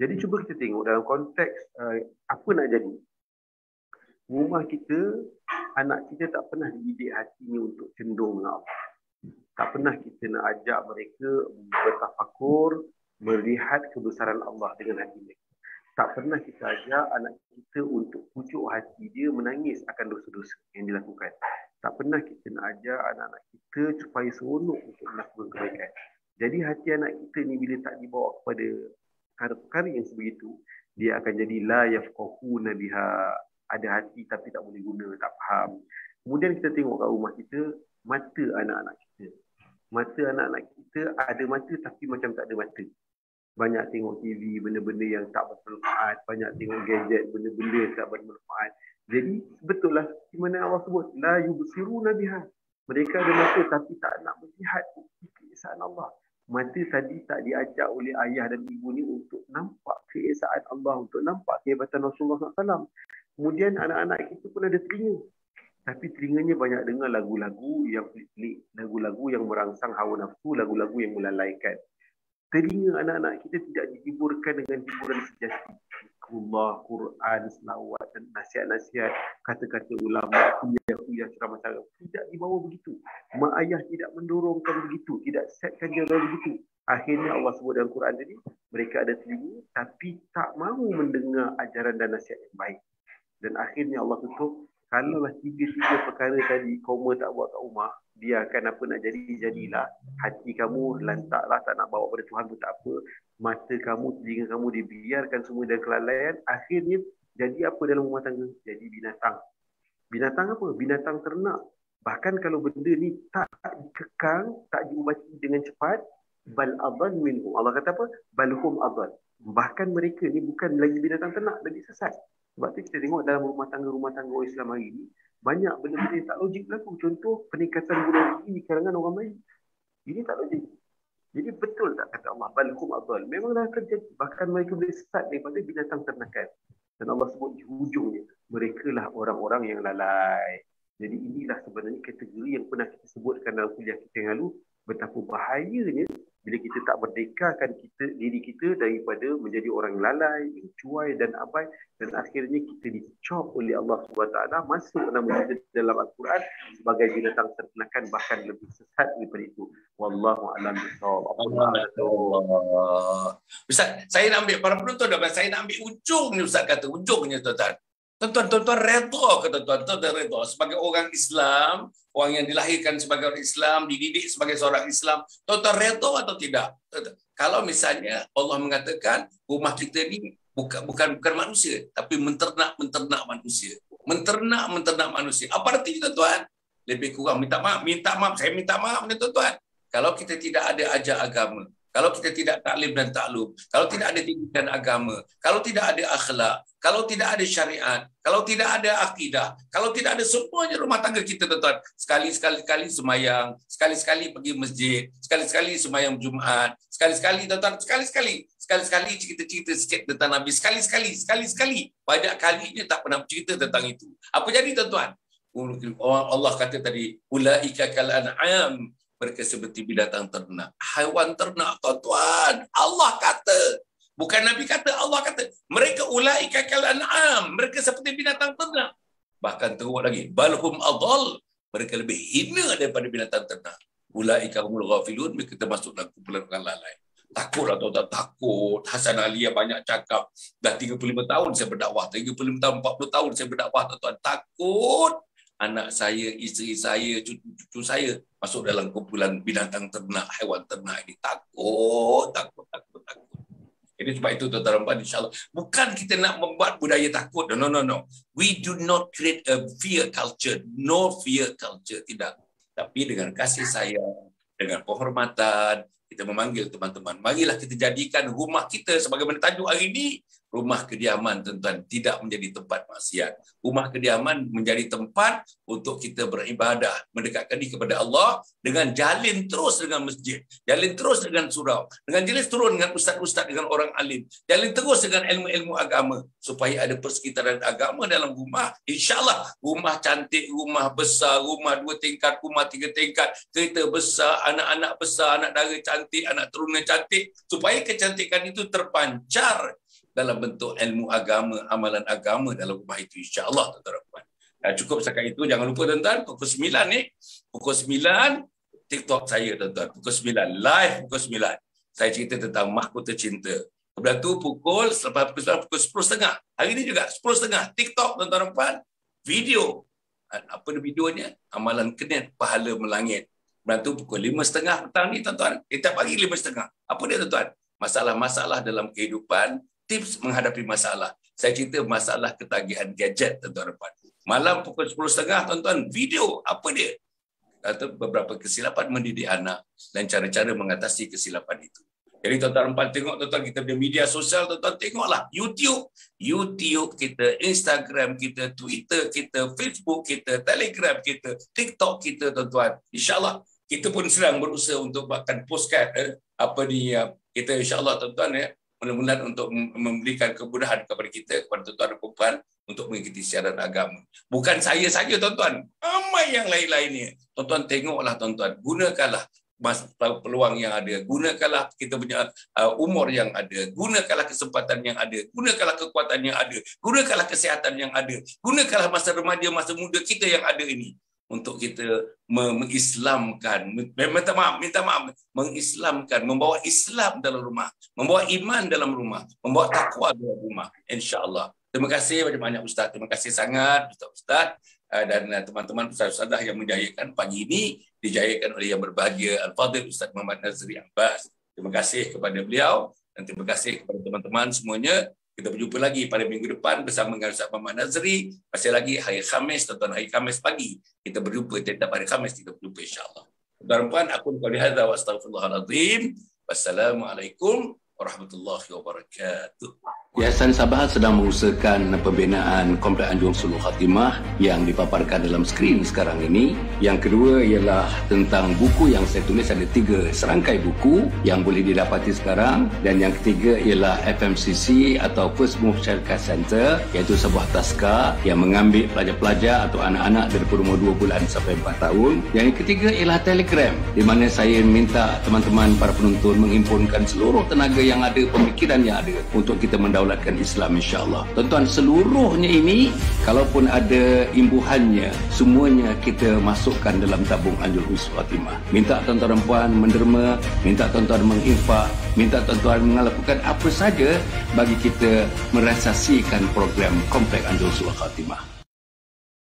Jadi cuba kita tengok dalam konteks apa nak jadi. Rumah kita, anak kita tak pernah dididik hatinya untuk cenderung dengan Allah. Tak pernah kita nak ajak mereka bertafakur, melihat kebesaran Allah dengan hati mereka. Tak pernah kita ajak anak kita untuk pucuk hati dia menangis akan dosa-dosa yang dilakukan. Tak pernah kita nak ajak anak-anak kita supaya seronok untuk melakukan kebaikan. Jadi hati anak kita ni bila tak dibawa kepada perkara-perkara yang sebegitu, dia akan jadi la yafqahuna biha. ada hati tapi tak boleh guna, tak faham. Kemudian kita tengok kat rumah kita, mata anak-anak kita. Mata anak-anak kita ada mata tapi macam tak ada mata. Banyak tengok TV, benda-benda yang tak bermanfaat. Banyak tengok gadget, benda-benda yang tak bermanfaat. Jadi betul lah di mana Allah sebut, la yubsiruna biha. Mereka ada mata tapi tak nak melihat keesaan Allah. Mata tadi tak diajak oleh ayah dan ibu ni untuk nampak keesaan Allah, untuk nampak kehebatan Rasulullah SAW. Kemudian anak-anak kita pun ada telinga. Tapi telinganya banyak dengar lagu-lagu yang pelik-pelik, lagu-lagu yang merangsang hawa nafsu, lagu-lagu yang melalaikan. Telinga anak-anak kita tidak dihiburkan dengan hiburan sejati. Allah, Quran, selawat dan nasihat-nasihat, kata-kata ulama, kuliah-kuliah ceramah saraf. Tidak dibawa begitu. Mak ayah tidak mendorongkan begitu, tidak setkan dia begitu. Akhirnya Allah sebut dalam Quran tadi, mereka ada telinga tapi tak mahu mendengar ajaran dan nasihat yang baik. Dan akhirnya Allah tutup, kalaulah tiga-tiga perkara tadi kau tak buat kat rumah, biarkan apa nak jadi, jadilah. Hati kamu lantaklah, tak nak bawa pada Tuhan pun tak apa. Mata kamu, telinga kamu dibiarkan semua dalam kelalaian. Akhirnya jadi apa dalam rumah tangga? Jadi binatang. Binatang apa? Binatang ternak. Bahkan kalau benda ni tak dikekang, tak diubati dengan cepat, bal adhan minhum. Allah kata apa? Balhum adhan. Bahkan mereka ni bukan lagi binatang ternak, lagi sesat. Sebab tu kita tengok dalam rumah tangga orang Islam hari ni, banyak benda-benda yang tak logik berlaku. Contoh, peningkatan bunuh diri di kalangan orang Melayu. Ini tak logik. Jadi betul tak kata Allah, balhum adhal. Memanglah terjadi. Bahkan mereka boleh sesat daripada binatang ternakan. Dan Allah sebut di hujungnya, mereka lah orang-orang yang lalai. Jadi inilah sebenarnya kategori yang pernah kita sebutkan dalam kuliah kita yang lalu, betapa bahayanya bila kita tak merdekakan diri kita daripada menjadi orang lalai, yang cuai dan abai, dan akhirnya kita dicop oleh Allah SWT, masuk nama kita dalam Al-Quran sebagai binatang ternakan, bahkan lebih sesat daripada itu. Wallahu a'lam bishawab. Ustaz, saya nak ambil para penonton dah, saya nak ambil ujung ni Ustaz kata, ujungnya tuan-tuan. Tuan-tuan redha ke tuan-tuan redha sebagai orang Islam, orang yang dilahirkan sebagai orang Islam, dididik sebagai seorang Islam, tuan-tuan redha atau tidak? Kalau misalnya Allah mengatakan rumah kita ni bukan manusia, tapi menternak manusia. Menternak manusia. Apa artinya tuan-tuan? Lebih kurang minta maaf, saya minta maaf ni tuan-tuan. Kalau kita tidak ada ajar agama, kalau kita tidak taklim dan taklum, kalau tidak ada didikan agama, kalau tidak ada akhlak, kalau tidak ada syariat, kalau tidak ada akidah, kalau tidak ada semuanya rumah tangga kita tuan-tuan, sekali-sekali semayang, sekali-sekali pergi masjid, sekali-sekali semayang Jumaat, sekali-sekali tuan-tuan, sekali-sekali cerita-cerita sikit tentang Nabi, sekali-sekali, banyak kalinya tak pernah cerita tentang itu. Apa jadi tuan-tuan? Allah kata tadi, ulaika kal an'am, mereka seperti binatang ternak, haiwan ternak tuan-tuan. Allah kata, bukan Nabi kata, Allah kata, mereka ulaika kal an'am, mereka seperti binatang ternak. Bahkan teruk lagi, balhum adhal, mereka lebih hina daripada binatang ternak. Ulaika humul ghafilun, mereka termasuk dalam kumpulan orang lalai. Takut atau tak takut? Hasan Ali banyak cakap, dah 35 tahun saya berdakwah, 35 tahun, 40 tahun saya berdakwah tuan-tuan. Takut anak saya, isteri saya, cucu saya masuk dalam kumpulan binatang ternak, haiwan ternak ini. Takut. Jadi sebab itu tuan-tuan, insyaAllah, bukan kita nak membuat budaya takut. No. We do not create a fear culture. No fear culture. Tidak. Tapi dengan kasih sayang, dengan penghormatan, kita memanggil teman-teman. Marilah kita jadikan rumah kita sebagaimana tajuk hari ini, rumah kediaman tuan-tuan, tidak menjadi tempat maksiat. Rumah kediaman menjadi tempat untuk kita beribadah, mendekatkan diri kepada Allah dengan jalin terus dengan masjid, jalin terus dengan surau, dengan jalin terus dengan ustaz-ustaz, dengan orang alim, jalin terus dengan ilmu-ilmu agama, supaya ada persekitaran agama dalam rumah. InsyaAllah rumah cantik, rumah besar, rumah 2 tingkat, rumah 3 tingkat, kereta besar, anak-anak besar, anak dara cantik, anak turunan cantik, supaya kecantikan itu terpancar dalam bentuk ilmu agama, amalan agama dalam rumah itu, insya-Allah tuan-tuan. Cukup setakat itu. Jangan lupa tuan-tuan, pukul 9 ni, pukul 9 TikTok saya tuan-tuan, pukul 9 live, pukul 9 saya cerita tentang mahkota cinta. Kemudian tu selepas pukul 10.30 hari ni juga 10.30 TikTok tuan-tuan, video. Apa videonya? Amalan kenet pahala melangit. Kemudian tu pukul 5.30 petang ni tuan-tuan, kita pagi 5.30. Apa dia tuan-tuan? Masalah-masalah dalam kehidupan, tips menghadapi masalah. saya cerita masalah ketagihan gadget, tuan-tuan dan puan. Malam pukul 10.30, tuan-tuan, video apa dia? Atau beberapa kesilapan mendidik anak dan cara-cara mengatasi kesilapan itu. Jadi tuan-tuan dan puan tengok, tuan-tuan, kita punya media sosial, tuan-tuan tengoklah YouTube kita, Instagram kita, Twitter kita, Facebook kita, Telegram kita, TikTok kita, tuan-tuan. InsyaAllah kita pun sedang berusaha untuk buatkan postcard kita insyaAllah, tuan-tuan, ya, mudah-mudahan untuk memberikan kemudahan kepada kita, kepada tuan-tuan dan puan untuk mengikuti siaran agama. Bukan saya saja, tuan-tuan, ramai yang lain-lainnya. Tuan-tuan tengoklah, tuan-tuan, gunakanlah peluang yang ada, gunakanlah kita punya umur yang ada, gunakanlah kesempatan yang ada, gunakanlah kekuatan yang ada, gunakanlah kesihatan yang ada, gunakanlah masa remaja, masa muda kita yang ada ini untuk kita mengislamkan, mengislamkan, membawa Islam dalam rumah, membawa iman dalam rumah, membawa takwa dalam rumah, insya-Allah. Terima kasih banyak-banyak Ustaz, terima kasih sangat Ustaz. Dan teman-teman ustaz-ustazah yang menjayakan pagi ini dijayakan oleh yang berbahagia Al-Fadhil Ustaz Muhammad Nazri Abbas. Terima kasih kepada beliau dan terima kasih kepada teman-teman semuanya. Kita berjumpa lagi pada minggu depan bersama dengan Ustaz Muhammad Nazri. Masih lagi hari Khamis, tuan-tuan, hari Khamis pagi. Kita berjumpa setiap hari Khamis, kita berjumpa insya-Allah. Tuan-tuan dan puan, aku qouli hadza wa astaghfirullahalazim. Wassalamualaikum warahmatullahi wabarakatuh. Yayasan Sabah sedang mengusahakan pembinaan Komplek Anjung Suluh Khatimah yang dipaparkan dalam skrin sekarang ini. Yang kedua ialah tentang buku yang saya tulis, ada 3 serangkai buku yang boleh didapati sekarang. Dan yang ketiga ialah FMCC atau First Move Childcare Center, iaitu sebuah taska yang mengambil pelajar-pelajar atau anak-anak dari umur 2 bulan sampai 4 tahun. Yang ketiga ialah Telegram, di mana saya minta teman-teman para penonton menghimpunkan seluruh tenaga yang ada, pemikiran yang ada untuk kita mendaulatkan Islam insya-Allah. Tuan-tuan, seluruhnya ini kalaupun ada imbuhannya, semuanya kita masukkan dalam tabung Anjung Suluh Khatimah. Minta tuan-tuan dan puan menderma, minta tuan-tuan menginfak, minta tuan-tuan melakukan apa saja bagi kita merealisasikan program Komplek Anjung Suluh Khatimah.